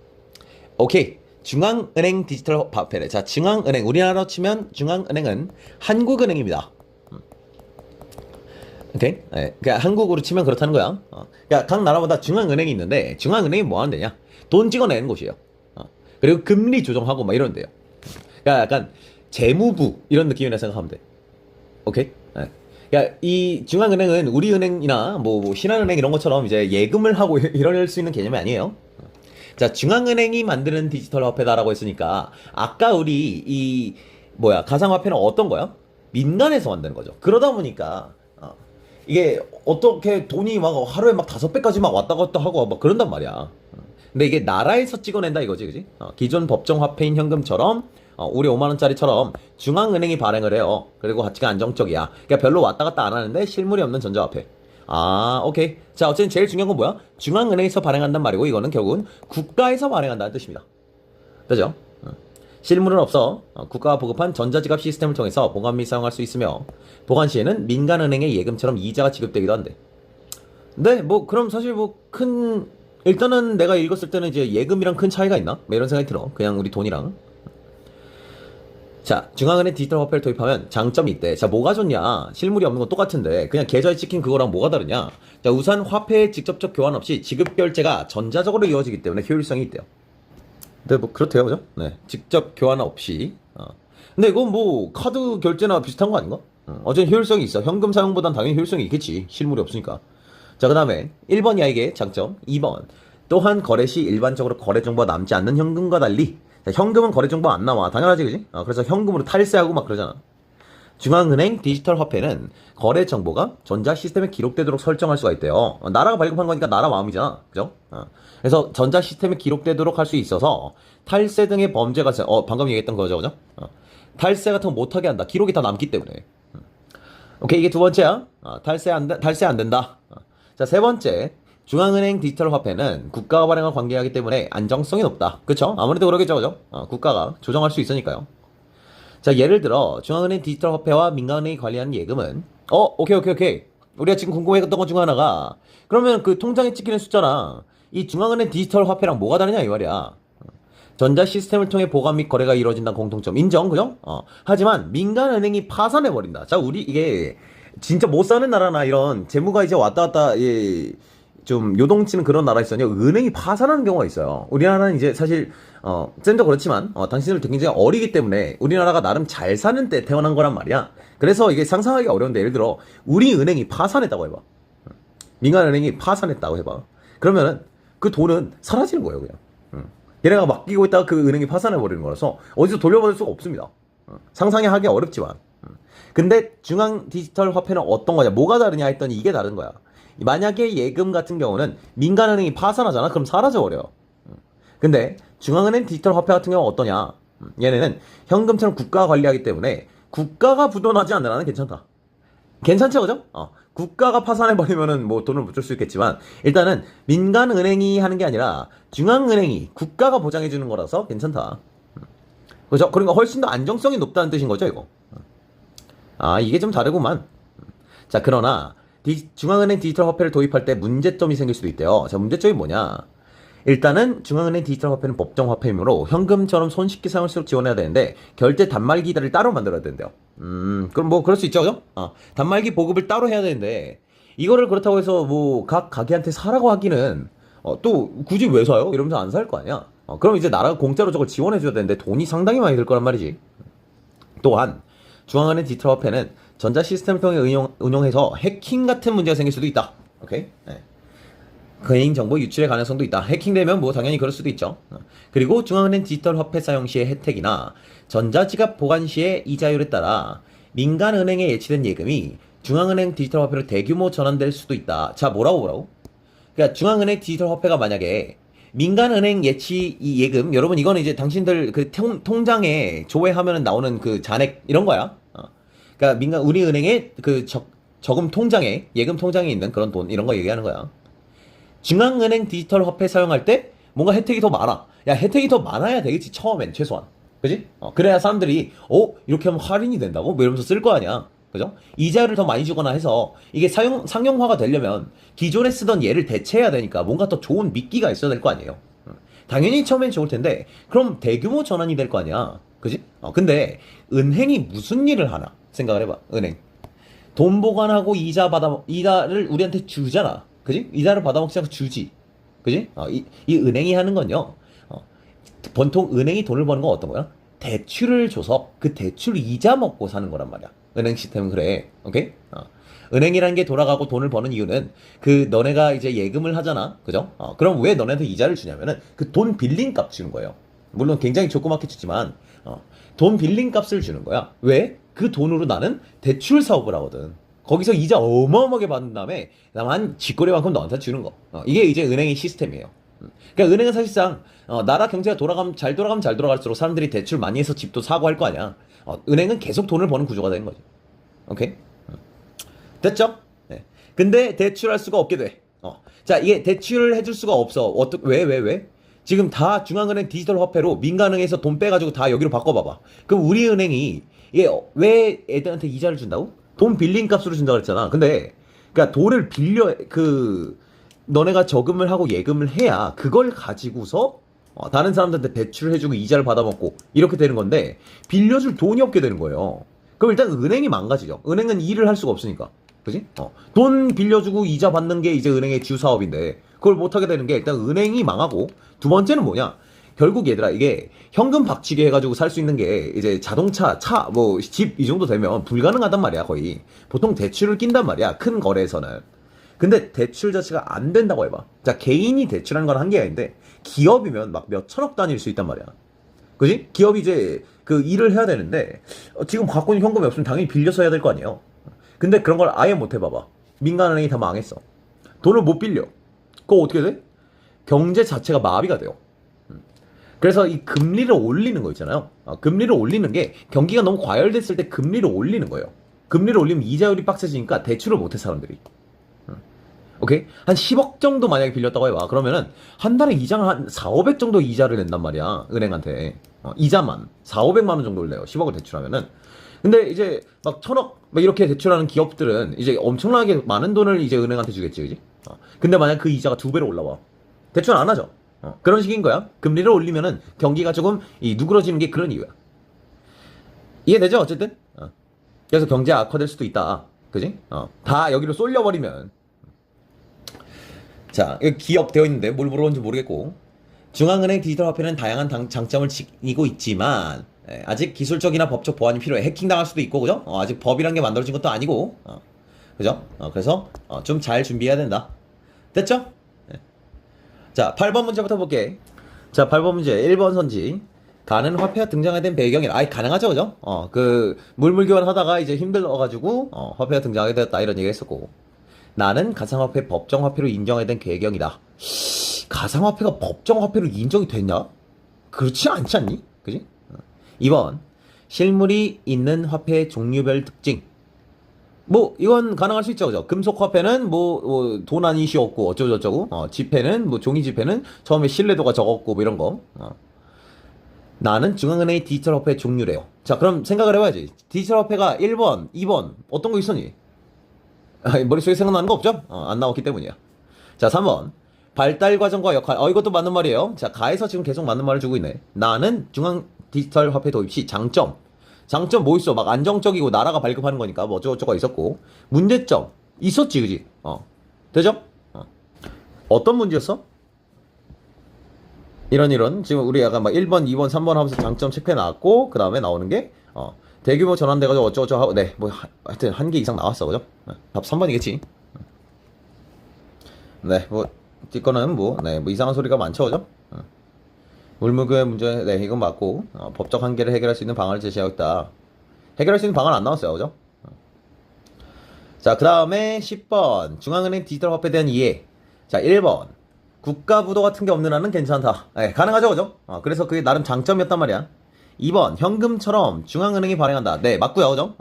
오케이. 중앙은행 디지털 화폐래. 자, 중앙은행. 우리나라로 치면 중앙은행은 한국은행입니다. 오케이? 네, 그러니까 한국으로 치면 그렇다는 거야. 그러니까 각 나라마다 중앙은행이 있는데, 중앙은행이 뭐 하는 데냐? 돈 찍어내는 곳이에요. 그리고 금리 조정하고 막 이런 데요. 그러니까 약간 재무부 이런 느낌이라 생각하면 돼. 오케이? 네. 그러니까 이 중앙은행은 우리 은행이나 뭐 신한은행 이런 것처럼 이제 예금을 하고 이럴 수 있는 개념이 아니에요. 자, 중앙은행이 만드는 디지털 화폐다라고 했으니까 아까 우리 이 가상화폐는 어떤 거야? 민간에서 만드는 거죠. 그러다 보니까 이게 어떻게 돈이 막 하루에 막 5배까지 막 왔다 갔다 하고 막 그런단 말이야. 근데 이게 나라에서 찍어낸다 이거지, 그지? 기존 법정 화폐인 현금처럼 우리 5만원짜리처럼 중앙은행이 발행을 해요. 그리고 가치가 안정적이야. 그러니까 별로 왔다 갔다 안 하는데 실물이 없는 전자화폐. 오케이. 자, 어쨌든 제일 중요한 건 뭐야? 중앙은행에서 발행한단 말이고, 이거는 결국은 국가에서 발행한다는 뜻입니다. 그죠? 실물은 없어. 국가가 보급한 전자지갑 시스템을 통해서 보관 및 사용할 수 있으며, 보관 시에는 민간은행의 예금처럼 이자가 지급되기도 한대. 근데 그럼 사실 일단은 내가 읽었을 때는 이제 예금이랑 큰 차이가 있나? 이런 생각이 들어. 그냥 우리 돈이랑. 자, 중앙은행 디지털 화폐를 도입하면 장점이 있대. 자, 뭐가 좋냐? 실물이 없는 건 똑같은데 그냥 계좌에 찍힌 그거랑 뭐가 다르냐? 자, 우선 화폐의 직접적 교환 없이 지급 결제가 전자적으로 이루어지기 때문에 효율성이 있대요. 근데 그렇대요, 그죠? 네, 직접 교환 없이 근데 이건 뭐 카드 결제나 비슷한 거 아닌가? 어쨌든 효율성이 있어. 현금 사용보단 당연히 효율성이 있겠지. 실물이 없으니까. 자, 그 다음에 1번 이하에게 장점. 2번. 또한 거래 시 일반적으로 거래 정보가 남지 않는 현금과 달리, 자, 현금은 거래 정보 안 나와. 당연하지, 그지? 그래서 현금으로 탈세하고 막 그러잖아. 중앙은행 디지털 화폐는 거래 정보가 전자 시스템에 기록되도록 설정할 수가 있대요. 나라가 발급한 거니까 나라 마음이잖아. 그죠? 그래서 전자 시스템에 기록되도록 할 수 있어서 탈세 등의 범죄가, 방금 얘기했던 거죠. 그죠? 탈세 같은 거 못하게 한다. 기록이 다 남기 때문에. 오케이, 이게 두 번째야. 탈세 안 된다. 자, 세 번째. 중앙은행 디지털 화폐는 국가가 발행과 관계하기 때문에 안정성이 높다. 그쵸? 아무래도 그러겠죠. 그죠? 국가가 조정할 수 있으니까요. 자, 예를 들어 중앙은행 디지털 화폐와 민간은행이 관리하는 예금은 오케이. 우리가 지금 궁금했던 것 중 하나가, 그러면 그 통장에 찍히는 숫자랑 이 중앙은행 디지털 화폐랑 뭐가 다르냐 이 말이야. 전자 시스템을 통해 보관 및 거래가 이루어진다는 공통점 인정, 그죠? 하지만 민간은행이 파산해버린다. 자, 우리 이게 진짜 못 사는 나라나 이런 재무가 이제 왔다 갔다 좀 요동치는 그런 나라 있어요. 은행이 파산하는 경우가 있어요. 우리나라는 이제 사실 쌤도 그렇지만 당신들도 굉장히 어리기 때문에 우리나라가 나름 잘 사는 때 태어난 거란 말이야. 그래서 이게 상상하기 어려운데, 예를 들어 우리 은행이 파산했다고 해봐. 민간은행이 파산했다고 해봐. 그러면은 그 돈은 사라지는 거예요, 그냥. 얘네가 맡기고 있다가 그 은행이 파산해버리는 거라서 어디서 돌려받을 수가 없습니다. 상상이 하기 어렵지만. 근데 중앙 디지털 화폐는 어떤 거냐, 뭐가 다르냐 했더니 이게 다른 거야. 만약에 예금 같은 경우는 민간은행이 파산하잖아. 그럼 사라져버려. 근데 중앙은행 디지털 화폐 같은 경우는 어떠냐, 얘네는 현금처럼 국가가 관리하기 때문에 국가가 부도나지 않는 한은 괜찮다. 괜찮죠, 그죠? 국가가 파산해버리면은 뭐 돈을 못 줄 수 있겠지만, 일단은 민간은행이 하는 게 아니라 중앙은행이 국가가 보장해주는 거라서 괜찮다. 그죠? 그러니까 훨씬 더 안정성이 높다는 뜻인 거죠, 이거. 이게 좀 다르구만. 자, 그러나 중앙은행 디지털 화폐를 도입할 때 문제점이 생길 수도 있대요. 자, 문제점이 뭐냐? 일단은 중앙은행 디지털 화폐는 법정 화폐이므로 현금처럼 손쉽게 사용할 수 있도록 지원해야 되는데, 결제 단말기를 따로 만들어야 된대요. 그럼 뭐 그럴 수 있죠, 그죠? 단말기 보급을 따로 해야 되는데, 이거를 그렇다고 해서 뭐 각 가게한테 사라고 하기는 또 굳이 왜 사요? 이러면서 안 살 거 아니야. 그럼 이제 나라가 공짜로 저걸 지원해줘야 되는데 돈이 상당히 많이 들 거란 말이지. 또한 중앙은행 디지털 화폐는 전자 시스템을 통해 운용해서 해킹 같은 문제가 생길 수도 있다. 오케이? 네. 개인정보 유출의 가능성도 있다. 해킹되면 뭐 당연히 그럴 수도 있죠. 그리고 중앙은행 디지털 화폐 사용 시의 혜택이나 전자지갑 보관 시의 이자율에 따라 민간은행에 예치된 예금이 중앙은행 디지털 화폐로 대규모 전환될 수도 있다. 자, 뭐라고? 그러니까 중앙은행 디지털 화폐가 만약에 민간은행 예치 이 예금, 여러분 이거는 이제 당신들 그 통장에 조회하면 나오는 그 잔액 이런 거야. 그러니까 우리 은행의 그 저금 통장에, 예금 통장에 있는 그런 돈 이런 거 얘기하는 거야. 중앙은행 디지털 화폐 사용할 때 뭔가 혜택이 더 많아. 야, 혜택이 더 많아야 되겠지, 처음엔 최소한. 그지? 그래야 사람들이 이렇게 하면 할인이 된다고? 뭐 이러면서 쓸 거 아니야. 그죠? 이자를 더 많이 주거나 해서 이게 상용화가 되려면 기존에 쓰던 얘를 대체해야 되니까 뭔가 더 좋은 미끼가 있어야 될 거 아니에요. 당연히 처음엔 좋을 텐데 그럼 대규모 전환이 될 거 아니야. 그지? 근데 은행이 무슨 일을 하나 생각을 해봐. 은행 돈 보관하고 이자를 우리한테 주잖아. 그지? 이자를 받아먹지 않고 주지. 그지? 이 은행이 하는 건요, 보통 은행이 돈을 버는 건 어떤 거야? 대출을 줘서 그 대출 이자 먹고 사는 거란 말이야. 은행 시스템은 그래. 오케이? 은행이라는 게 돌아가고 돈을 버는 이유는 그 너네가 이제 예금을 하잖아. 그죠? 그럼 왜 너네한테 이자를 주냐면은 그 돈 빌린 값 주는 거예요. 물론 굉장히 조그맣게 주지만 돈 빌린 값을 주는 거야. 왜? 그 돈으로 나는 대출 사업을 하거든. 거기서 이자 어마어마하게 받은 다음에 한 쥐꼬리만큼 너한테 주는 거. 이게 이제 은행의 시스템이에요. 그러니까 은행은 사실상 나라 경제가 잘 돌아갈수록 사람들이 대출 많이 해서 집도 사고 할 거 아니야. 은행은 계속 돈을 버는 구조가 되는 거죠. 오케이? 됐죠? 네. 근데 대출할 수가 없게 돼. 자, 이게 대출을 해줄 수가 없어. 왜? 지금 다 중앙은행 디지털 화폐로 민간은행에서 돈 빼가지고 다 여기로 바꿔봐봐. 그럼 우리 은행이 이게 왜 애들한테 이자를 준다고? 돈 빌린 값으로 준다고 그랬잖아. 근데 그러니까 돈을 빌려 너네가 저금을 하고 예금을 해야 그걸 가지고서 다른 사람들한테 대출을 해주고 이자를 받아먹고 이렇게 되는 건데, 빌려줄 돈이 없게 되는 거예요. 그럼 일단 은행이 망가지죠. 은행은 일을 할 수가 없으니까. 그지? 돈 빌려주고 이자 받는 게 이제 은행의 주 사업인데 그걸 못하게 되는 게 일단 은행이 망하고, 두 번째는 뭐냐? 결국 얘들아 이게 현금 박치기 해가지고 살 수 있는 게 이제 자동차, 차, 뭐 집 이 정도 되면 불가능하단 말이야 거의. 보통 대출을 낀단 말이야 큰 거래에서는. 근데 대출 자체가 안 된다고 해봐. 자 개인이 대출하는 건 한계가 있는데 기업이면 막 몇 천억 단위일 수 있단 말이야. 그지? 기업이 이제 그 일을 해야 되는데 지금 갖고 있는 현금이 없으면 당연히 빌려서 해야 될 거 아니에요. 근데 그런 걸 아예 못 해봐봐. 민간은행이 다 망했어. 돈을 못 빌려. 그거 어떻게 돼? 경제 자체가 마비가 돼요. 그래서 이 금리를 올리는 거 있잖아요. 금리를 올리는 게 경기가 너무 과열됐을 때 금리를 올리는 거예요. 금리를 올리면 이자율이 빡세지니까 대출을 못해 사람들이. 오케이? 한 10억 정도 만약에 빌렸다고 해봐. 그러면은 한 달에 이자를 한 4, 500 정도 이자를 낸단 말이야. 은행한테. 이자만 4, 500만 원 정도를 내요. 10억을 대출하면은. 근데 이제 막 1000억 막 이렇게 대출하는 기업들은 이제 엄청나게 많은 돈을 이제 은행한테 주겠지. 그지? 근데 만약 그 이자가 2배로 올라와. 대출 안 하죠. 그런 식인 거야. 금리를 올리면은 경기가 조금 누그러지는 게 그런 이유야. 이해되죠? 어쨌든. 그래서 경제 악화될 수도 있다. 그지? 다 여기로 쏠려버리면. 자, 여기 기업 되어 있는데 뭘 물어보는지 모르겠고. 중앙은행 디지털 화폐는 다양한 장점을 지니고 있지만 아직 기술적이나 법적 보완이 필요해. 해킹당할 수도 있고, 그죠? 아직 법이란 게 만들어진 것도 아니고, 그죠? 그래서 좀 잘 준비해야 된다. 됐죠? 자, 8번 문제부터 볼게. 자, 8번 문제. 1번 선지. 가는 화폐가 등장하게 된 배경이라. 아이, 가능하죠, 그죠? 물물 교환하다가 이제 힘들어가지고, 화폐가 등장하게 되었다. 이런 얘기 했었고. 나는 가상화폐 법정화폐로 인정하게 된 배경이다. 가상화폐가 법정화폐로 인정이 됐냐? 그렇지 않지 않니? 그지? 2번. 실물이 있는 화폐의 종류별 특징. 뭐 이건 가능할 수 있죠, 그죠? 금속 화폐는 돈 한 이슈 없고 어쩌고저쩌고, 지폐는 종이 지폐는 처음에 신뢰도가 적었고 뭐 이런 거. 나는 중앙은행의 디지털 화폐의 종류래요. 자, 그럼 생각을 해봐야지. 디지털 화폐가 1번, 2번 어떤 거 있었니? 머릿속에 생각나는 거 없죠? 안 나왔기 때문이야. 자, 3번. 발달 과정과 역할. 이것도 맞는 말이에요. 자, 가에서 지금 계속 맞는 말을 주고 있네. 나는 중앙 디지털 화폐 도입 시 장점. 장점 뭐 있어? 막 안정적이고 나라가 발급하는 거니까 뭐 어쩌고저쩌고 있었고. 문제점 있었지, 그지? 되죠? 어떤 문제였어? 이런 지금 우리 약간 막 1번, 2번, 3번 하면서 장점 체크해 놨고 그 다음에 나오는 게 대규모 전환돼가지고 어쩌고저쩌고 하고 네 뭐 하여튼 한 개 이상 나왔어, 그죠? 답 3번이겠지. 네, 뭐 뒷거는 뭐 이상한 소리가 많죠, 그죠? 물무교의 문제, 네, 이건 맞고, 법적 한계를 해결할 수 있는 방안을 제시하고 있다. 해결할 수 있는 방안 안 나왔어요, 그죠? 자, 그 다음에 10번. 중앙은행 디지털 화폐에 대한 이해. 자, 1번. 국가부도 같은 게 없는 한은 괜찮다. 네, 가능하죠, 그죠? 그래서 그게 나름 장점이었단 말이야. 2번. 현금처럼 중앙은행이 발행한다. 네, 맞고요, 그죠?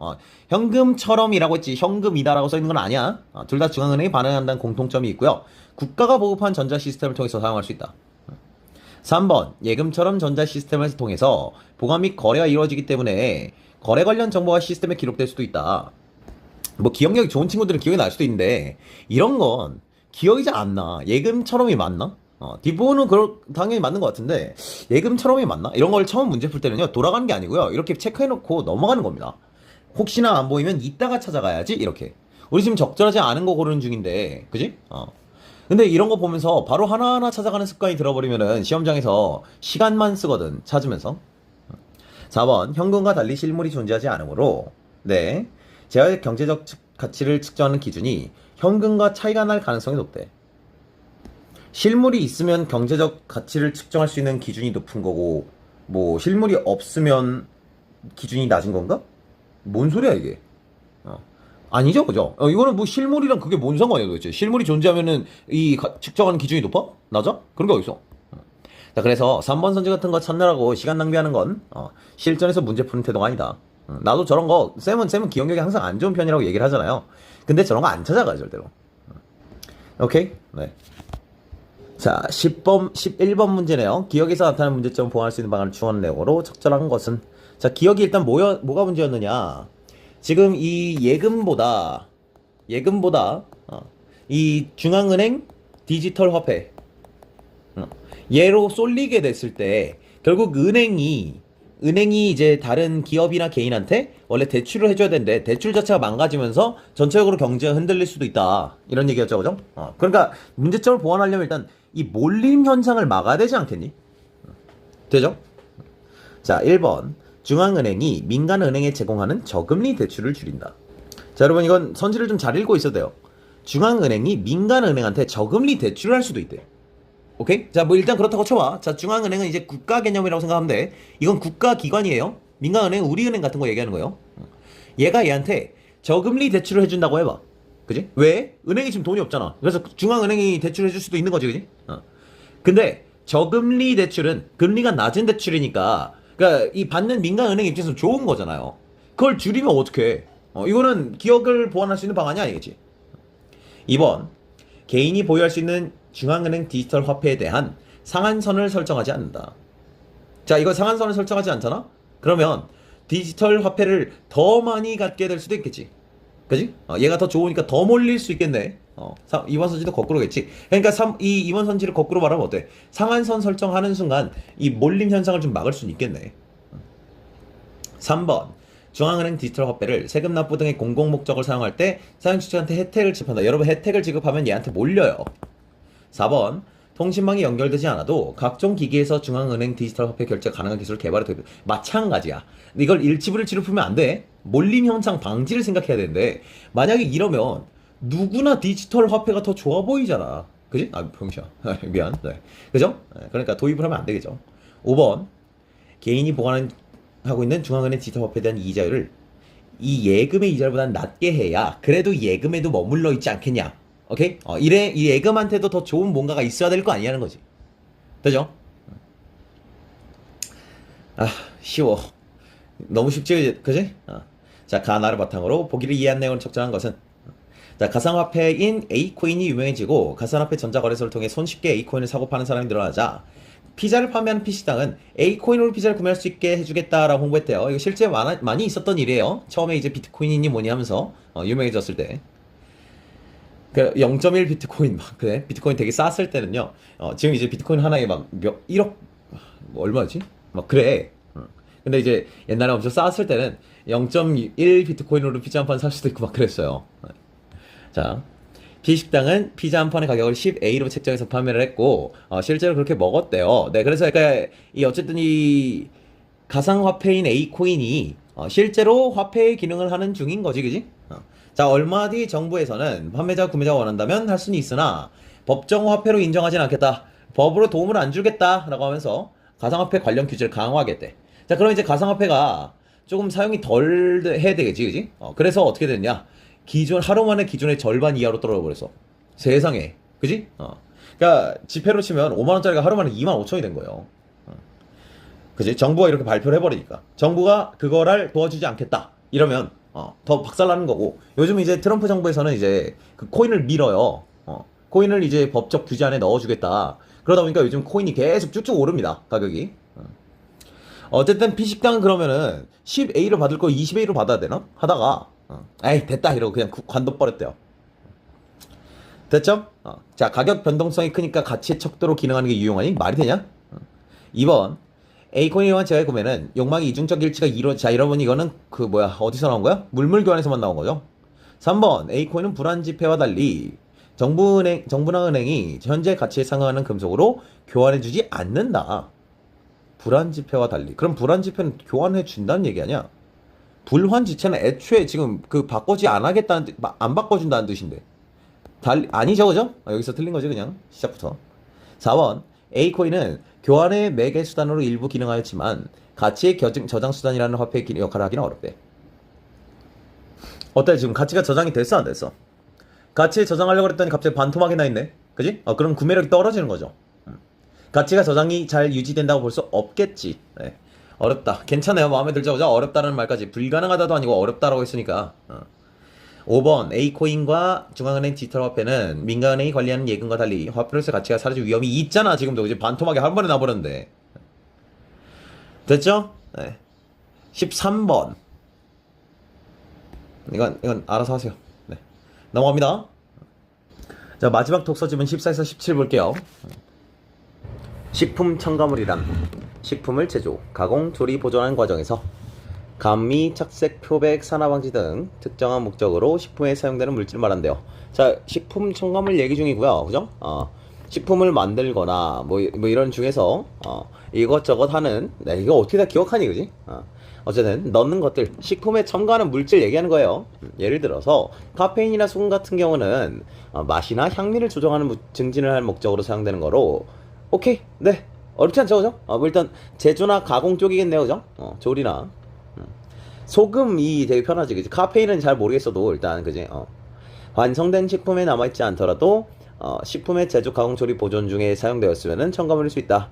현금처럼이라고 했지, 현금이다라고 써있는 건 아니야. 둘 다 중앙은행이 발행한다는 공통점이 있고요. 국가가 보급한 전자 시스템을 통해서 사용할 수 있다. 3번. 예금처럼 전자 시스템을 통해서 보관 및 거래가 이루어지기 때문에 거래 관련 정보가 시스템에 기록될 수도 있다. 뭐 기억력이 좋은 친구들은 기억이 날 수도 있는데 이런 건 기억이 잘 안 나. 예금처럼이 맞나? 뒷부분은 당연히 맞는 것 같은데 예금처럼이 맞나? 이런 걸 처음 문제 풀 때는요 돌아가는 게 아니고요 이렇게 체크해놓고 넘어가는 겁니다. 혹시나 안 보이면 이따가 찾아가야지 이렇게. 우리 지금 적절하지 않은 거 고르는 중인데 그지? 근데 이런 거 보면서 바로 하나하나 찾아가는 습관이 들어버리면은 시험장에서 시간만 쓰거든 찾으면서. 4번. 현금과 달리 실물이 존재하지 않으므로 네 제어의 경제적 가치를 측정하는 기준이 현금과 차이가 날 가능성이 높대. 실물이 있으면 경제적 가치를 측정할 수 있는 기준이 높은 거고 뭐 실물이 없으면 기준이 낮은 건가? 뭔 소리야 이게? 아니죠, 그죠? 이거는 뭐 실물이랑 그게 뭔 상관이야 도대체? 실물이 존재하면은 측정하는 기준이 높아? 낮아? 그런 게 어딨어? 자, 그래서 3번 선지 같은 거 찾느라고 시간 낭비하는 건 실전에서 문제 푸는 태도가 아니다. 나도 저런 거 쌤은 기억력이 항상 안 좋은 편이라고 얘기를 하잖아요. 근데 저런 거 안 찾아가요 절대로. 오케이? 네. 자, 11번 문제네요. 기억에서 나타나는 문제점을 보완할 수 있는 방안을 추구하는 내용으로 적절한 것은. 자, 기억이 일단 뭐가 문제였느냐? 지금 이 예금보다 이 중앙은행 디지털 화폐 얘로 쏠리게 됐을 때 결국 은행이 이제 다른 기업이나 개인한테 원래 대출을 해줘야 되는데 대출 자체가 망가지면서 전체적으로 경제가 흔들릴 수도 있다 이런 얘기였죠, 그죠? 그러니까 문제점을 보완하려면 일단 이 몰림 현상을 막아야 되지 않겠니? 되죠? 자, 1번. 중앙은행이 민간은행에 제공하는 저금리 대출을 줄인다. 자, 여러분 이건 선지를 좀 잘 읽고 있어도 돼요. 중앙은행이 민간은행한테 저금리 대출을 할 수도 있대. 오케이? 자, 뭐 일단 그렇다고 쳐봐. 자, 중앙은행은 이제 국가 개념이라고 생각하면 돼. 이건 국가기관이에요. 민간은행, 우리은행 같은 거 얘기하는 거예요. 얘가 얘한테 저금리 대출을 해준다고 해봐. 그지? 왜? 은행이 지금 돈이 없잖아. 그래서 중앙은행이 대출을 해줄 수도 있는 거지, 그지? 근데 저금리 대출은 금리가 낮은 대출이니까, 그러니까 이 받는 민간은행 입장에서 좋은 거잖아요. 그걸 줄이면 어떡해? 이거는 기업을 보완할 수 있는 방안이 아니겠지. 2번. 개인이 보유할 수 있는 중앙은행 디지털 화폐에 대한 상한선을 설정하지 않는다. 자, 이거 상한선을 설정하지 않잖아? 그러면 디지털 화폐를 더 많이 갖게 될 수도 있겠지. 그지? 얘가 더 좋으니까 더 몰릴 수 있겠네. 2번 선지도 거꾸로겠지. 그러니까 2번 선지를 거꾸로 말하면 어때? 상한선 설정하는 순간 이 몰림 현상을 좀 막을 수는 있겠네. 3번. 중앙은행 디지털 화폐를 세금 납부 등의 공공 목적을 사용할 때 사용주체한테 혜택을 지급한다. 여러분 혜택을 지급하면 얘한테 몰려요. 4번. 통신망이 연결되지 않아도 각종 기기에서 중앙은행 디지털 화폐 결제 가능한 기술을 개발해 도입. 마찬가지야. 이걸 일치불일치로 풀면 안 돼. 몰림 현상 방지를 생각해야 되는데 만약에 이러면 누구나 디지털 화폐가 더 좋아 보이잖아. 그지? 병시야. 미안. 네. 그죠? 그러니까 도입을 하면 안 되겠죠. 5번. 개인이 보관하고 있는 중앙은행 디지털 화폐에 대한 이자율을 이 예금의 이자율보다 낮게 해야 그래도 예금에도 머물러 있지 않겠냐. 오케이? 이 예금한테도 더 좋은 뭔가가 있어야 될 거 아니냐는 거지. 되죠? 쉬워. 너무 쉽지, 그지? 자, 가나를 바탕으로 보기를 이해한 내용을 적절한 것은, 자, 가상화폐인 A코인이 유명해지고 가상화폐 전자거래소를 통해 손쉽게 A코인을 사고 파는 사람이 늘어나자 피자를 판매하는 PC당은 A코인으로 피자를 구매할 수 있게 해주겠다라고 홍보했대요. 이거 실제 많이 있었던 일이에요. 처음에 이제 비트코인이니 뭐니 하면서 유명해졌을 때. 0.1 비트코인 그래 비트코인 되게 쌌을 때는요. 지금 이제 비트코인 하나에 막 1억 얼마지? 막 그래. 근데 이제 옛날에 엄청 쌌을 때는 0.1 비트코인으로 피자 한 판 살 수도 있고 막 그랬어요. 자, B식당은 피자 한 판의 가격을 10A로 책정해서 판매를 했고 실제로 그렇게 먹었대요. 네, 그래서 그러니까 어쨌든 이 가상화폐인 A코인이 실제로 화폐의 기능을 하는 중인 거지, 그지? 자, 얼마 뒤 정부에서는 판매자, 구매자가 원한다면 할 수는 있으나 법정 화폐로 인정하진 않겠다. 법으로 도움을 안 주겠다. 라고 하면서 가상화폐 관련 규제를 강화하겠대. 자, 그럼 이제 가상화폐가 조금 사용이 덜 해야 되겠지, 그지? 그래서 어떻게 됐냐? 하루 만에 기존의 절반 이하로 떨어져 버렸어. 세상에. 그지? 그러니까 지폐로 치면 5만원짜리가 하루 만에 2만 5천이 된 거예요. 그지? 정부가 이렇게 발표를 해버리니까. 정부가 그거를 도와주지 않겠다. 이러면 더 박살나는 거고. 요즘 이제 트럼프 정부에서는 이제 그 코인을 밀어요. 코인을 이제 법적 규제 안에 넣어주겠다. 그러다 보니까 요즘 코인이 계속 쭉쭉 오릅니다. 가격이. 어쨌든 B식당은 그러면은 10A로 받을 거 20A로 받아야 되나? 하다가 에이 됐다 이러고 그냥 관둬버렸대요. 됐죠? 자, 가격 변동성이 크니까 가치의 척도로 기능하는 게 유용하니 말이 되냐? 2번. A코인의 재화의 구매는 욕망의 이중적 일치가 자, 여러분 이거는 어디서 나온 거야? 물물교환에서만 나온 거죠. 3번. A코인은 불안지폐와 달리 정부나 은행이 현재 가치에 상응하는 금속으로 교환해주지 않는다. 불안지폐와 달리. 그럼 불안지폐는 교환해준다는 얘기 아니야? 불환지폐는 애초에 지금 바꾸지 안 바꿔준다는 뜻인데. 아니죠, 그죠? 여기서 틀린 거지, 그냥. 시작부터. 4번. A코인은 교환의 매개 수단으로 일부 기능하였지만 가치의 저장 수단이라는 화폐의 역할을 하기는 어렵대. 어때? 지금 가치가 저장이 됐어, 안 됐어? 가치에 저장하려고 했더니 갑자기 반토막이 나 있네. 그지? 그럼 구매력이 떨어지는 거죠. 가치가 저장이 잘 유지된다고 볼 수 없겠지. 네. 어렵다. 괜찮아요. 마음에 들죠? 그죠? 어렵다는 말까지. 불가능하다도 아니고 어렵다라고 했으니까. 5번. A코인과 중앙은행 디지털 화폐는 민간은행이 관리하는 예금과 달리 화폐로서의 가치가 사라질 위험이 있잖아. 지금도. 이제 반토막이 한 번에 나버렸는데. 됐죠? 네. 13번. 이건 알아서 하세요. 네. 넘어갑니다. 자, 마지막 독서집은 14에서 17 볼게요. 식품 첨가물이란 식품을 제조, 가공, 조리, 보존하는 과정에서 감미, 착색, 표백, 산화방지 등 특정한 목적으로 식품에 사용되는 물질을 말한대요. 자, 식품 첨가물 얘기 중이고요. 그죠? 식품을 만들거나 뭐 이런 중에서 이것저것 하는 이거 어떻게 다 기억하니 그지? 어쨌든 넣는 것들 식품에 첨가하는 물질 얘기하는 거예요. 예를 들어서 카페인이나 수분 같은 경우는 맛이나 향미를 조정하는 증진을 할 목적으로 사용되는 거로 오케이 네 어렵지 않죠 그죠? 뭐 일단 제조나 가공 쪽이겠네요 그죠? 조리나 소금이 되게 편하지 그지? 카페인은 잘 모르겠어도 일단 그지? 완성된 식품에 남아있지 않더라도 식품의 제조, 가공, 조리, 보존 중에 사용되었으면 첨가물일 수 있다.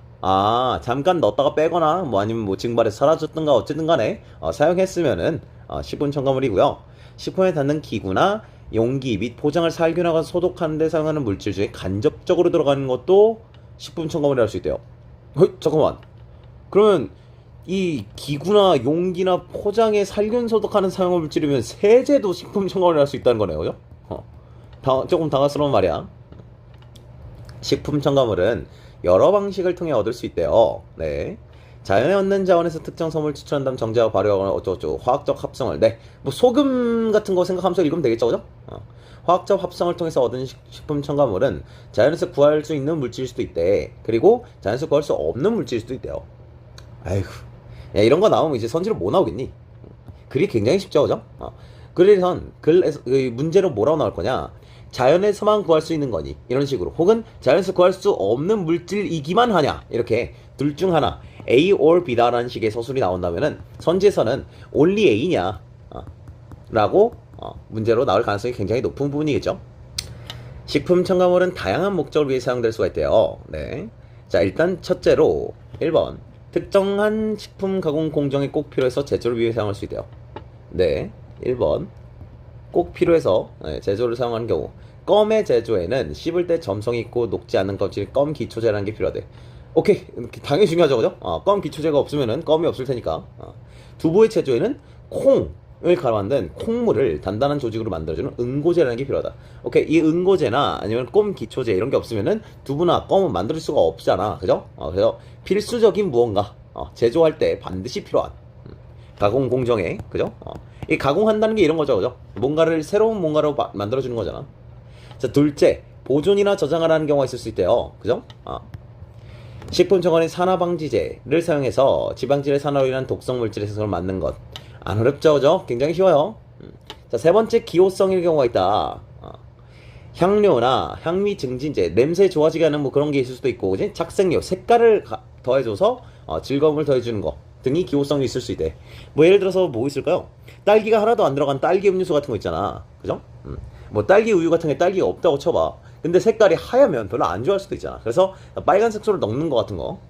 잠깐 넣었다가 빼거나 뭐 아니면 뭐 증발해서 사라졌든가 어쨌든 간에 사용했으면은 식품 첨가물이고요. 식품에 닿는 기구나 용기 및 포장을 살균하거나 소독하는 데 사용하는 물질 중에 간접적으로 들어가는 것도 식품 첨가물이라 할 수 있대요. 잠깐만. 그러면 이 기구나 용기나 포장에 살균 소독하는 사용 물질이면 세제도 식품 첨가물이라 할 수 있다는 거네요. 그죠? 조금 당황스러운 말이야. 식품 첨가물은 여러 방식을 통해 얻을 수 있대요. 네. 자연에 얻는 자원에서 특정 성분을 추출한 다음 정제하고 발효하거나 어쩌고저쩌고 화학적 합성을 뭐 소금 같은 거 생각하면서 읽으면 되겠죠 그죠? 화학적 합성을 통해서 얻은 식품 첨가물은 자연에서 구할 수 있는 물질일 수도 있대. 그리고 자연에서 구할 수 없는 물질일 수도 있대요. 아이고 야, 이런 거 나오면 이제 선지로 뭐 나오겠니? 그게 굉장히 쉽죠 그죠? 그래서 문제로 뭐라고 나올 거냐? 자연에서만 구할 수 있는 거니 이런 식으로 혹은 자연에서 구할 수 없는 물질이기만 하냐 이렇게 둘 중 하나 A or B다라는 식의 서술이 나온다면은 선지에서는 only A냐 라고 문제로 나올 가능성이 굉장히 높은 부분이겠죠. 식품 첨가물은 다양한 목적을 위해 사용될 수가 있대요. 네. 자 일단 첫째로 1번 특정한 식품 가공 공정에 꼭 필요해서 제조를 위해 사용할 수 있대요. 네 1번 꼭 필요해서 제조를 사용하는 경우 껌의 제조에는 씹을 때 점성이 있고 녹지 않는 껍질 껌 기초제라는 게 필요하대. 오케이 당연히 중요하죠 그죠? 껌 기초제가 없으면은 껌이 없을 테니까. 두부의 제조에는 콩을 갈아 만든 콩물을 단단한 조직으로 만들어주는 응고제라는 게 필요하다. 오케이 이 응고제나 아니면 껌 기초제 이런 게 없으면은 두부나 껌은 만들 수가 없잖아 그죠? 그래서 필수적인 무언가 제조할 때 반드시 필요한 가공 공정에 그죠? 이 가공한다는 게 이런 거죠 그죠? 뭔가를 새로운 뭔가로 만들어주는 거잖아. 자 둘째 보존이나 저장을 하는 경우가 있을 수 있대요 그죠? 식품 첨가물인 산화방지제를 사용해서 지방질의 산화로 인한 독성 물질의 생성을 막는 것 안 어렵죠 그죠? 굉장히 쉬워요. 자 세 번째 기호성일 경우가 있다. 향료나 향미 증진제 냄새 좋아지게 하는 뭐 그런 게 있을 수도 있고 그지? 착색료 색깔을 더해줘서 즐거움을 더해주는 거 등이 기호성이 있을 수 있대. 뭐 예를 들어서 뭐 있을까요? 딸기가 하나도 안 들어간 딸기 음료수 같은 거 있잖아 그죠? 뭐 딸기 우유 같은 게 딸기가 없다고 쳐봐. 근데 색깔이 하얗면 별로 안 좋아할 수도 있잖아. 그래서 빨간 색소를 넣는 거 같은 거.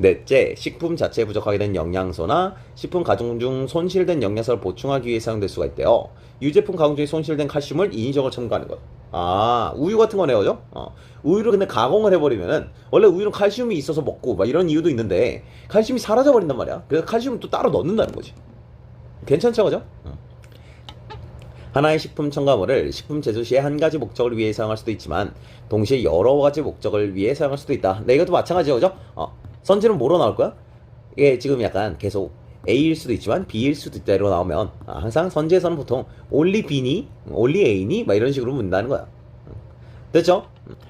넷째, 식품 자체에 부족하게 된 영양소나 식품 가공 중 손실된 영양소를 보충하기 위해 사용될 수가 있대요. 유제품 가공 중에 손실된 칼슘을 인위적으로 첨가하는 것. 우유 같은 거네요, 그죠? 우유를 근데 가공을 해버리면은 원래 우유는 칼슘이 있어서 먹고 막 이런 이유도 있는데 칼슘이 사라져 버린단 말이야. 그래서 칼슘을 또 따로 넣는다는 거지. 괜찮죠, 그죠? 하나의 식품 첨가물을 식품 제조 시에 한 가지 목적을 위해 사용할 수도 있지만 동시에 여러 가지 목적을 위해 사용할 수도 있다. 네, 이것도 마찬가지죠, 그죠? 선지는 뭐로 나올 거야? 이게 지금 약간 계속 A일 수도 있지만 B일 수도 있다 이러고 나오면 항상 선지에서는 보통 only B니, only A니 막 이런 식으로 묻는다는 거야. 됐죠?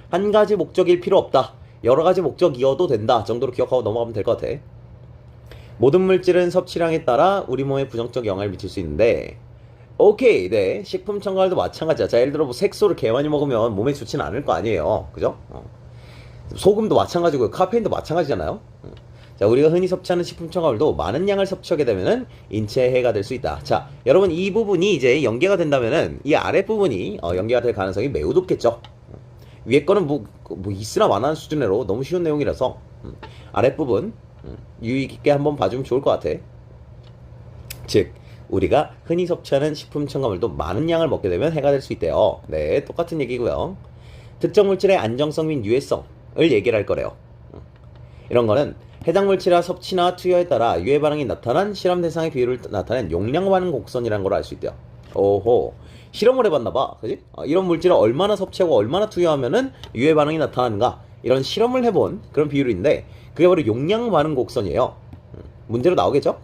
한 가지 목적일 필요 없다. 여러 가지 목적이어도 된다 정도로 기억하고 넘어가면 될 것 같아. 모든 물질은 섭취량에 따라 우리 몸에 부정적 영향을 미칠 수 있는데 오케이 네 식품 첨가물도 마찬가지야. 자 예를 들어 뭐 색소를 개 많이 먹으면 몸에 좋지는 않을 거 아니에요 그죠? 소금도 마찬가지고요. 카페인도 마찬가지잖아요. 자 우리가 흔히 섭취하는 식품 첨가물도 많은 양을 섭취하게 되면은 인체에 해가 될 수 있다. 자 여러분 이 부분이 이제 연계가 된다면은 이 아랫부분이 연계가 될 가능성이 매우 높겠죠. 위에 거는 뭐 있으나 마나한 수준으로 너무 쉬운 내용이라서 아랫부분 유의 깊게 한번 봐주면 좋을 것 같아. 즉 우리가 흔히 섭취하는 식품 첨가물도 많은 양을 먹게 되면 해가 될 수 있대요. 네 똑같은 얘기고요. 특정 물질의 안정성 및 유해성을 얘기를 할 거래요. 이런 거는 해당 물질의 섭취나 투여에 따라 유해 반응이 나타난 실험 대상의 비율을 나타낸 용량 반응 곡선이라는 걸 알 수 있대요. 오호 실험을 해봤나봐 그지? 이런 물질을 얼마나 섭취하고 얼마나 투여하면은 유해 반응이 나타나는가 이런 실험을 해본 그런 비율인데 그게 바로 용량 반응 곡선이에요. 문제로 나오겠죠?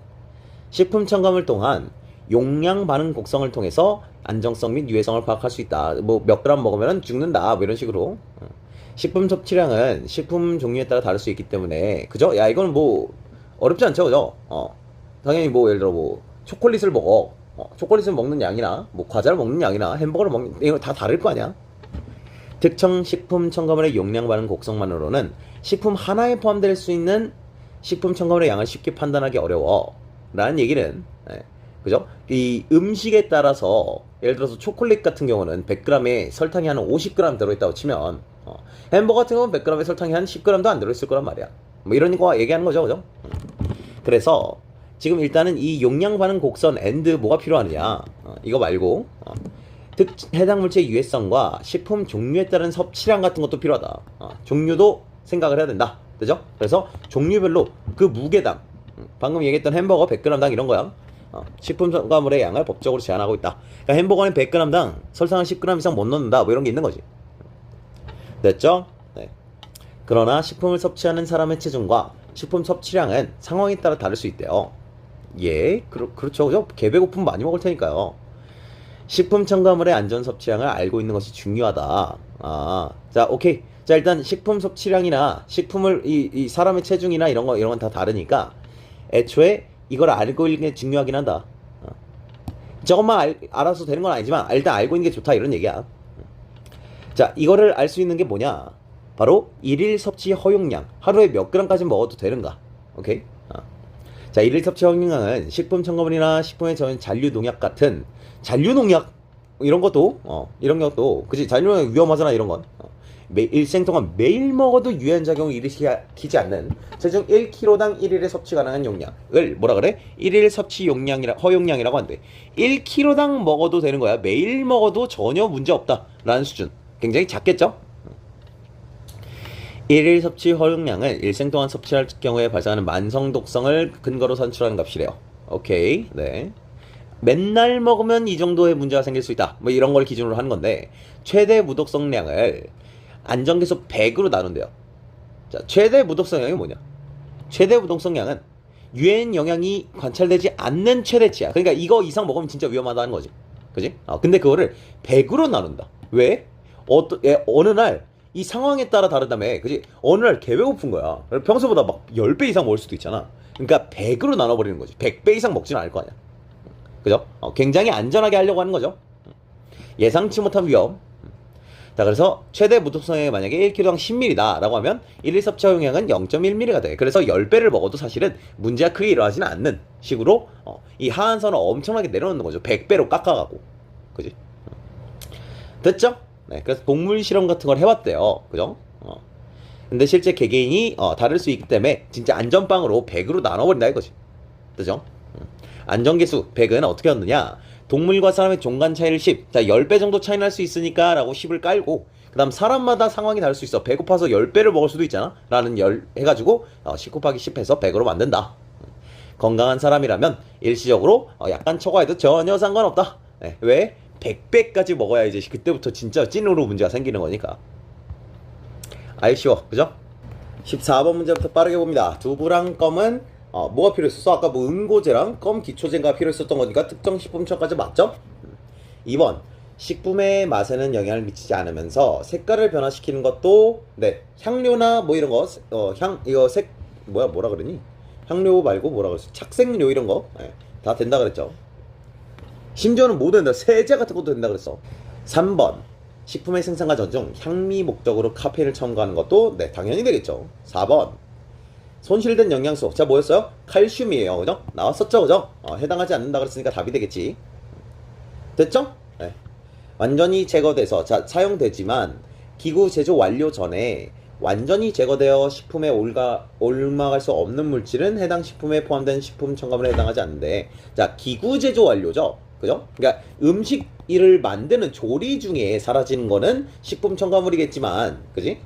식품 첨가물 또한 용량 반응 곡선을 통해서 안정성 및 유해성을 파악할 수 있다. 뭐 몇 그램 먹으면 죽는다 뭐 이런 식으로. 식품 섭취량은 식품 종류에 따라 다를 수 있기 때문에, 그죠? 야, 이건 뭐 어렵지 않죠, 그죠? 당연히 뭐 예를 들어 뭐 초콜릿을 먹어. 초콜릿을 먹는 양이나 뭐 과자를 먹는 양이나 햄버거를 먹는 이거 다 다를 거 아니야? 특정 식품 첨가물의 용량 반응 곡성만으로는 식품 하나에 포함될 수 있는 식품 첨가물의 양을 쉽게 판단하기 어려워. 라는 얘기는, 그죠? 이 음식에 따라서 예를 들어서 초콜릿 같은 경우는 100g에 설탕이 한 50g 들어있다고 치면, 햄버거 같은 경우는 100g에 설탕이 한 10g도 안 들어있을 거란 말이야. 뭐 이런 거 얘기하는 거죠, 그죠? 그래서 지금 일단은 이 용량 반응 곡선 and 뭐가 필요하느냐, 이거 말고 해당 물질의 유해성과 식품 종류에 따른 섭취량 같은 것도 필요하다. 종류도 생각을 해야 된다. 그죠? 그래서 종류별로 그 무게당, 방금 얘기했던 햄버거 100g당 이런 거야. 식품 첨가물의 양을 법적으로 제한하고 있다. 그러니까 햄버거는 100g당 설탕을 10g 이상 못 넣는다. 뭐 이런 게 있는 거지. 됐죠? 네. 그러나 식품을 섭취하는 사람의 체중과 식품 섭취량은 상황에 따라 다를 수 있대요. 예, 그렇죠. 그죠? 개 배고프면 많이 먹을 테니까요. 식품 첨가물의 안전 섭취량을 알고 있는 것이 중요하다. 자, 오케이. 자, 일단 식품 섭취량이나 식품을 이 사람의 체중이나 이런 건 다 다르니까 애초에 이걸 알고 있는 게 중요하긴 한다. 저것만 알아서 되는 건 아니지만 일단 알고 있는 게 좋다 이런 얘기야. 자, 이거를 알 수 있는 게 뭐냐? 바로 일일 섭취 허용량. 하루에 몇 g까지 먹어도 되는가? 오케이? 자, 일일 섭취 허용량은 식품 첨가물이나 식품에 적은 잔류 농약 같은 잔류 농약 이런 것도 그치? 잔류 농약 위험하잖아 이런 건. 일생 동안 매일 먹어도 유해한 작용을 일으키지 않는 체중 1kg당 1일에 섭취 가능한 용량을 뭐라 그래? 일일 섭취 허용량이라고 한대. 1kg당 먹어도 되는 거야. 매일 먹어도 전혀 문제 없다 라는 수준. 굉장히 작겠죠? 일일 섭취 허용량은 일생 동안 섭취할 경우에 발생하는 만성 독성을 근거로 산출하는 값이래요. 오케이. 네. 맨날 먹으면 이 정도의 문제가 생길 수 있다. 뭐 이런 걸 기준으로 하는 건데, 최대 무독성량을 안전계수 100으로 나눈대요. 자, 최대 무독성량이 뭐냐? 최대 무독성량은 유해인 영향이 관찰되지 않는 최대치야. 그러니까 이거 이상 먹으면 진짜 위험하다는 거지. 그지? 근데 그거를 100으로 나눈다. 왜? 어느 날 이 상황에 따라 다르다며. 그지? 어느 날 개 배고픈 거야. 평소보다 막 10배 이상 먹을 수도 있잖아. 그러니까 100으로 나눠버리는 거지. 100배 이상 먹지는 않을 거 아니야. 그죠? 굉장히 안전하게 하려고 하는 거죠. 예상치 못한 위험. 자, 그래서 최대 무독성량이 만약에 1kg당 10ml다 라고 하면 일일 섭취 허용량은 0.1ml가 돼. 그래서 10배를 먹어도 사실은 문제가 크게 일어나지는 않는 식으로 이 하한선을 엄청나게 내려놓는 거죠. 100배로 깎아가고. 그지? 됐죠? 네, 그래서 동물 실험 같은 걸 해봤대요. 그죠? 근데 실제 개개인이 다를 수 있기 때문에 진짜 안전빵으로 100으로 나눠버린다 이거지. 그죠? 안전계수 100은 어떻게 얻느냐? 동물과 사람의 종간 차이를 10. 자, 10배 정도 차이 날 수 있으니까 라고 10을 깔고, 그 다음 사람마다 상황이 다를 수 있어. 배고파서 10배를 먹을 수도 있잖아 라는 해가지고 10 곱하기 10 해서 100으로 만든다. 건강한 사람이라면 일시적으로 약간 초과해도 전혀 상관없다. 네, 왜? 100배까지 먹어야 이제 그때부터 진짜 찐으로 문제가 생기는 거니까. 아이 쉬워. 그죠? 14번 문제부터 빠르게 봅니다. 두부랑 껌은 뭐가 필요했었어? 아까 뭐 응고제랑 껌 기초제가 필요했었던 거니까 특정 식품처까지 맞죠? 2번 식품의 맛에는 영향을 미치지 않으면서 색깔을 변화시키는 것도 네 향료나 뭐 이런 거 이거 뭐라 그러니? 향료 말고 뭐라 그랬어? 착색료 이런 거 다 된다 그랬죠. 심지어는 뭐 된다, 세제 같은 것도 된다 그랬어. 3번 식품의 생산과 전중 향미 목적으로 카페인을 첨가하는 것도 네 당연히 되겠죠. 4번 손실된 영양소. 자, 뭐였어요? 칼슘이에요. 그죠? 나왔었죠? 그죠? 해당하지 않는다 그랬으니까 답이 되겠지. 됐죠? 네. 완전히 제거돼서 사용되지만 기구 제조 완료 전에 완전히 제거되어 식품에 올라갈 수 없는 물질은 해당 식품에 포함된 식품 첨가물에 해당하지 않는데, 자, 기구 제조 완료죠? 그죠? 그러니까 음식을 만드는 조리 중에 사라지는 거는 식품 첨가물이겠지만, 그지?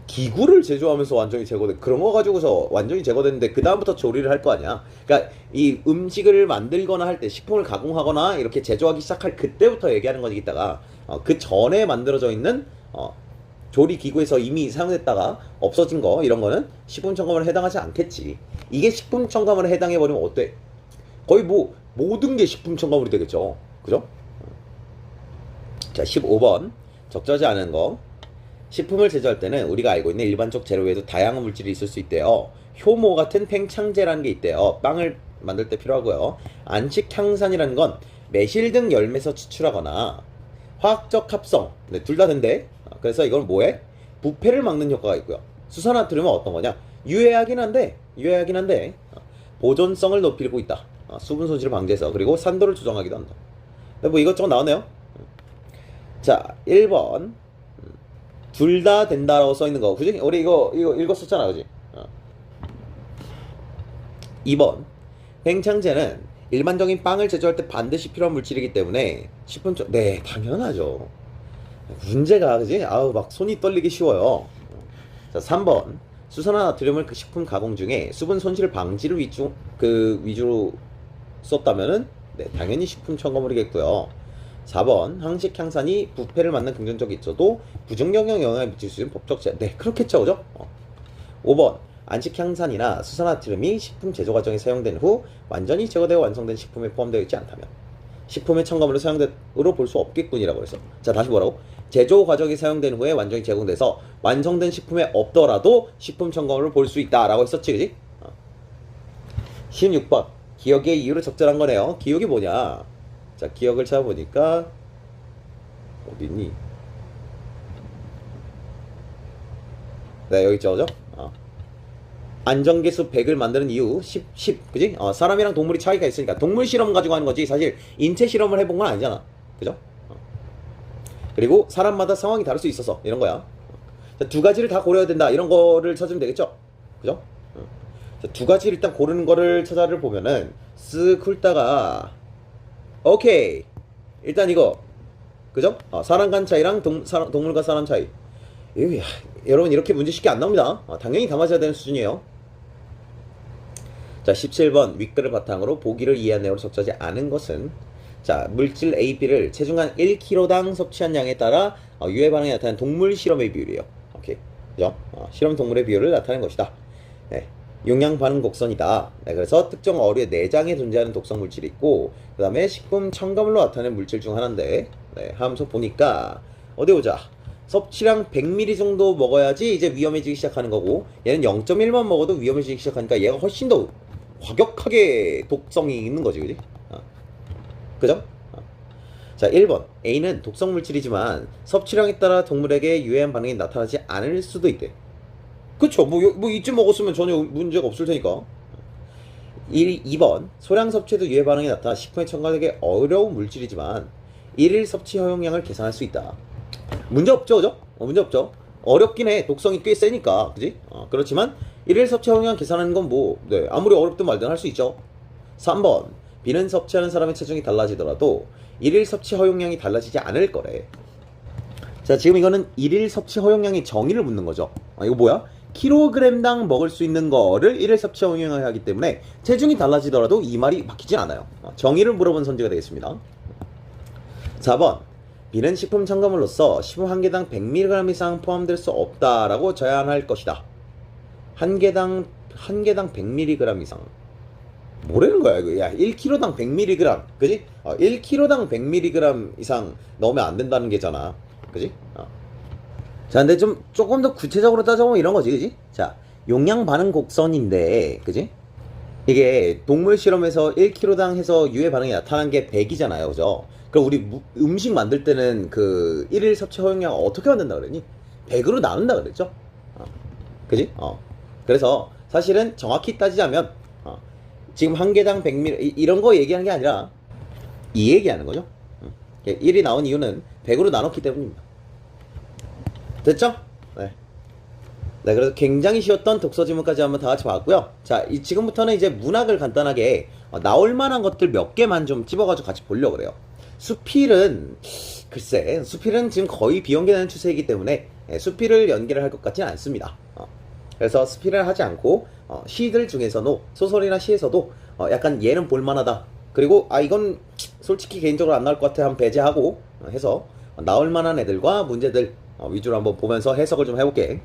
기구를 제조하면서 완전히 제거돼. 그런 거 가지고서 완전히 제거됐는데 그 다음부터 조리를 할 거 아니야. 그러니까 이 음식을 만들거나 할 때, 식품을 가공하거나 이렇게 제조하기 시작할 그때부터 얘기하는 거니까 그 전에 만들어져 있는 조리 기구에서 이미 사용됐다가 없어진 거 이런 거는 식품 첨가물에 해당하지 않겠지. 이게 식품 첨가물에 해당해 버리면 어때? 거의 뭐 모든 게 식품 첨가물이 되겠죠. 그죠? 자, 15번 적절하지 않은 거. 식품을 제조할 때는 우리가 알고 있는 일반적 재료 외에도 다양한 물질이 있을 수 있대요. 효모 같은 팽창제라는 게 있대요. 빵을 만들 때 필요하고요. 안식향산이라는 건 매실 등 열매에서 추출하거나 화학적 합성, 네, 둘 다 된대. 그래서 이건 뭐해? 부패를 막는 효과가 있고요. 수산화트륨은 어떤 거냐? 유해하긴 한데 보존성을 높이고 있다. 수분 손실을 방지해서. 그리고 산도를 조정하기도 한다. 뭐 이것저것 나오네요. 자, 1번 둘 다 된다라고 써있는 거 그지? 우리 이거 읽었었잖아 그지? 2번 팽창제는 일반적인 빵을 제조할 때 반드시 필요한 물질이기 때문에 식품청 네 당연하죠. 문제가 그지? 아우 막 손이 떨리기 쉬워요. 자, 3번 수산화나트륨을 그 식품 가공 중에 수분 손실 방지를 위주로 썼다면은 네, 당연히 식품 첨가물이겠고요. 4번 항식향산이 부패를 막는 긍정적이 있어도 부정적인 영향을 미칠 수 있는 법적 제한. 네 그렇겠죠 그죠? 5번 안식향산이나 수산화트륨이 식품 제조 과정에 사용된 후 완전히 제거되어 완성된 식품에 포함되어 있지 않다면 식품의 첨가물로 사용된으로 볼 수 없겠군이라고 해서 자 다시 뭐라고? 제조 과정이 사용된 후에 완전히 제공돼서 완성된 식품에 없더라도 식품 첨가물을 볼 수 있다라고 했었지 그지? 16번 기억의 이유로 적절한 거네요. 기억이 뭐냐? 자 기억을 찾아보니까 어디니? 네 여기 있죠 그죠? 안정계수 100을 만드는 이유 10 그지? 사람이랑 동물이 차이가 있으니까 동물 실험 가지고 하는 거지 사실 인체 실험을 해본 건 아니잖아 그죠? 그리고 사람마다 상황이 다를 수 있어서 이런 거야. 자, 두 가지를 다 고려해야 된다 이런 거를 찾으면 되겠죠? 그죠? 자, 두 가지 일단 고르는 거를 찾아를 보면은 쓱 훑다가 오케이 일단 이거 그죠? 사람 간 차이랑 동물과 사람 차이. 여러분 이렇게 문제 쉽게 안 나옵니다. 당연히 다 맞아야 되는 수준이에요. 자 17번 윗글을 바탕으로 보기를 이해한 내용으로 적절하지 않은 것은 자 물질 A, B를 체중 한 1kg당 섭취한 양에 따라 유해 반응이 나타나는 동물 실험의 비율이에요. 오케이 그죠? 실험 동물의 비율을 나타낸 것이다. 네. 용량 반응 곡선이다. 네, 그래서 특정 어류의 내장에 존재하는 독성 물질이 있고 그 다음에 식품 첨가물로 나타내는 물질 중 하나인데 네, 하면서 보니까 어디 보자. 섭취량 100ml 정도 먹어야지 이제 위험해지기 시작하는 거고 얘는 0.1만 먹어도 위험해지기 시작하니까 얘가 훨씬 더 과격하게 독성이 있는 거지 그지? 그죠? 자 1번 A는 독성 물질이지만 섭취량에 따라 동물에게 유해한 반응이 나타나지 않을 수도 있대. 그쵸 뭐 이쯤 먹었으면 전혀 문제가 없을 테니까. 2번 소량 섭취에도 유해 반응이 나타나 식품에 첨가되기 어려운 물질이지만 1일 섭취 허용량을 계산할 수 있다. 문제 없죠 그죠? 문제 없죠. 어렵긴 해 독성이 꽤 세니까 그지? 그렇지만 1일 섭취 허용량 계산하는 건 뭐 네, 아무리 어렵든 말든 할 수 있죠. 3번 비는 섭취하는 사람의 체중이 달라지더라도 1일 섭취 허용량이 달라지지 않을 거래. 자 지금 이거는 1일 섭취 허용량의 정의를 묻는 거죠. 이거 뭐야? 킬로그램당 먹을 수 있는 거를 1일 섭취 허용량을 하기 때문에 체중이 달라지더라도 이 말이 바뀌진 않아요. 정의를 물어본 선지가 되겠습니다. 4번 비는 식품 첨가물로서 식품 한 개당 100mg 이상 포함될 수 없다라고 제한할 것이다. 한 개당 100mg 이상 뭐라는 거야 이거? 야 1kg당 100mg 그지? 1kg당 100mg 이상 넣으면 안 된다는 게잖아 그지? 자 근데 좀 조금 더 구체적으로 따져보면 이런 거지 그지? 자 용량 반응 곡선인데 그지? 이게 동물 실험에서 1kg당 해서 유해 반응이 나타난 게 100이잖아요 그죠? 그럼 우리 음식 만들 때는 그 1일 섭취 허용량 어떻게 만든다 그랬니? 100으로 나눈다 그랬죠? 그지? 그래서 사실은 정확히 따지자면 지금 한 개당 100ml 이런 거 얘기하는 게 아니라 이 얘기하는 거죠. 1이 나온 이유는 100으로 나눴기 때문입니다. 됐죠? 네. 네, 그래서 굉장히 쉬웠던 독서 지문까지 한번 다 같이 봤고요. 자, 지금부터는 이제 문학을 간단하게 나올 만한 것들 몇 개만 좀 집어가지고 같이 보려고 그래요. 수필은 글쎄, 수필은 지금 거의 비연계되는 추세이기 때문에 수필을 연계를 할 것 같지는 않습니다. 그래서 수필을 하지 않고 시들 중에서도 소설이나 시에서도 약간 얘는 볼만하다. 그리고 이건 솔직히 개인적으로 안 나올 것 같아 한번 배제하고 해서 나올 만한 애들과 문제들 위주로 한번 보면서 해석을 좀 해볼게.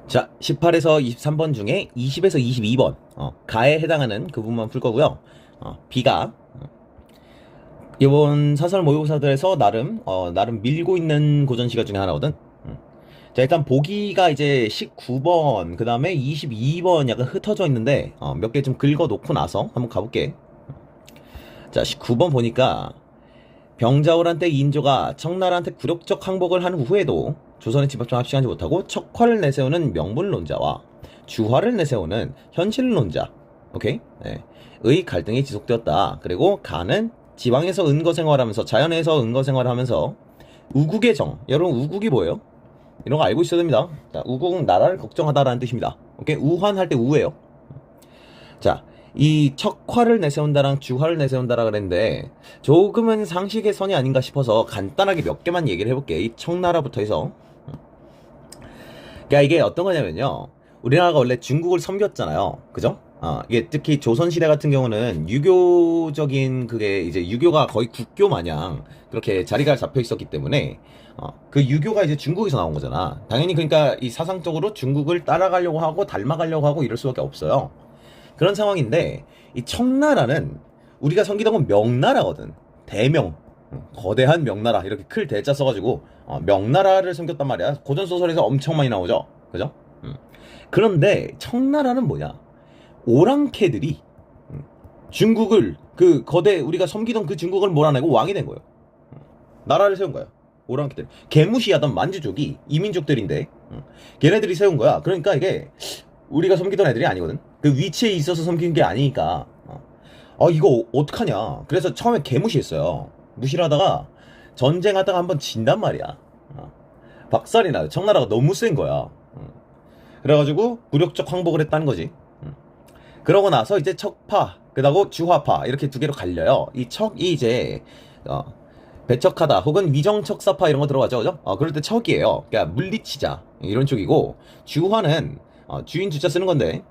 자, 18에서 23번 중에 20에서 22번 가에 해당하는 그 부분만 풀 거고요. B가 이번 사설 모의고사들에서 나름 밀고 있는 고전 시가 중에 하나거든. 자, 일단 보기가 이제 19번, 그 다음에 22번 약간 흩어져 있는데, 몇 개 좀 긁어 놓고 나서 한번 가볼게. 자, 19번 보니까, 병자호란 때 인조가 청나라한테 굴욕적 항복을 한 후에도 조선의 집합좀 합치하지 못하고 척화를 내세우는 명분론자와 주화를 내세우는 현실론자, 오케이? 네. 의 갈등이 지속되었다. 그리고 가는 지방에서 은거 생활하면서, 자연에서 은거 생활하면서 우국의 정. 여러분, 우국이 뭐예요? 이런 거 알고 있어야 됩니다. 자, 우국은 나라를 걱정하다라는 뜻입니다. 오케이? 우환할 때 우예요. 자, 이 척화를 내세운다랑 주화를 내세운다라 그랬는데 조금은 상식의 선이 아닌가 싶어서 간단하게 몇 개만 얘기를 해볼게. 이 청나라부터 해서. 그러니까 이게 어떤 거냐면요, 우리나라가 원래 중국을 섬겼잖아요. 그죠? 이게 특히 조선시대 같은 경우는 유교적인, 그게 이제 유교가 거의 국교 마냥 그렇게 자리가 잡혀 있었기 때문에 그 유교가 이제 중국에서 나온 거잖아. 당연히 그러니까 이 사상적으로 중국을 따라가려고 하고 닮아가려고 하고 이럴 수밖에 없어요. 그런 상황인데 이 청나라는 우리가 섬기던 건 명나라거든. 대명, 거대한 명나라, 이렇게 클 대자 써가지고 명나라를 섬겼단 말이야. 고전소설에서 엄청 많이 나오죠. 그죠? 그런데 청나라는 뭐냐, 오랑캐들이 중국을, 그 거대 우리가 섬기던 그 중국을 몰아내고 왕이 된 거예요. 나라를 세운 거야. 오랑캐들, 개무시하던 만주족이 이민족들인데 걔네들이 세운 거야. 그러니까 이게 우리가 섬기던 애들이 아니거든. 그 위치에 있어서 섬긴 게 아니니까 이거 어떡하냐. 그래서 처음에 개무시했어요. 무시를 하다가 전쟁하다가 한번 진단 말이야. 박살이 나요. 청나라가 너무 센 거야. 그래가지고 굴욕적 항복을 했다는 거지. 그러고 나서 이제 척파, 그다고 주화파, 이렇게 두 개로 갈려요. 이 척이 이제 배척하다 혹은 위정척사파 이런 거 들어가죠. 그죠? 그럴 때 척이에요. 그러니까 물리치자 이런 쪽이고, 주화는 주인 주자 쓰는 건데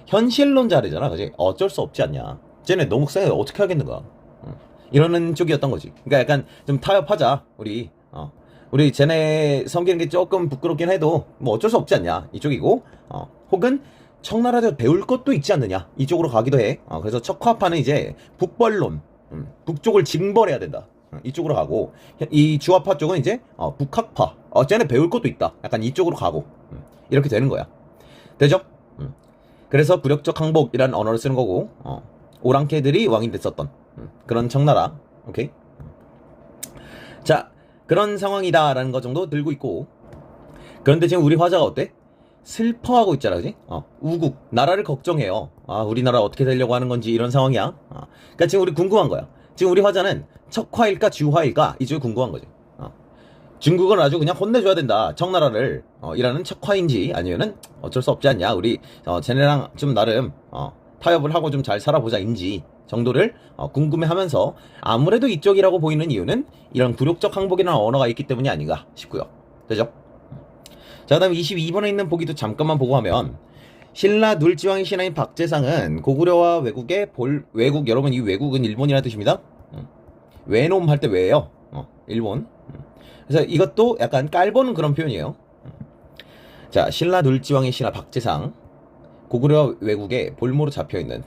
현실론자래잖아. 그지? 어쩔 수 없지 않냐. 쟤네 너무 세, 어떻게 하겠는가. 이러는 쪽이었던 거지. 그러니까 약간 좀 타협하자. 우리 쟤네 섬기는 게 조금 부끄럽긴 해도 뭐 어쩔 수 없지 않냐, 이쪽이고, 혹은 청나라에서 배울 것도 있지 않느냐, 이쪽으로 가기도 해. 그래서 척화파는 이제 북벌론, 북쪽을 징벌해야 된다, 이쪽으로 가고, 이 주화파 쪽은 이제 북학파, 쟤네 배울 것도 있다, 약간 이쪽으로 가고, 이렇게 되는 거야. 되죠? 그래서 굴욕적 항복이라는 언어를 쓰는 거고, 오랑캐들이 왕이 됐었던 그런 청나라. 오케이? 자, 그런 상황이다라는 거 정도 들고 있고, 그런데 지금 우리 화자가 어때? 슬퍼하고 있잖아, 그지? 우국, 나라를 걱정해요. 우리나라 어떻게 되려고 하는 건지, 이런 상황이야. 그러니까 지금 우리 궁금한 거야. 지금 우리 화자는 척화일까 주화일까, 이쪽이 궁금한 거지. 중국은 아주 그냥 혼내줘야 된다, 청나라를. 이라는 척화인지, 아니면은 어쩔 수 없지 않냐, 우리 쟤네랑 좀 나름 타협을 하고 좀 잘 살아보자인지 정도를 궁금해하면서, 아무래도 이쪽이라고 보이는 이유는 이런 굴욕적 항복이라는 언어가 있기 때문이 아닌가 싶고요. 되죠? 자, 그 다음에 22번에 있는 보기도 잠깐만 보고 하면, 신라 눌지왕의 신하인 박재상은 고구려와 외국의 외국, 여러분 이 외국은 일본이라는 뜻입니다. 외놈 할 때 왜예요? 일본. 그래서 이것도 약간 깔보는 그런 표현이에요. 자, 신라 눌지왕의 신하 박재상, 고구려 외국에 볼모로 잡혀있는,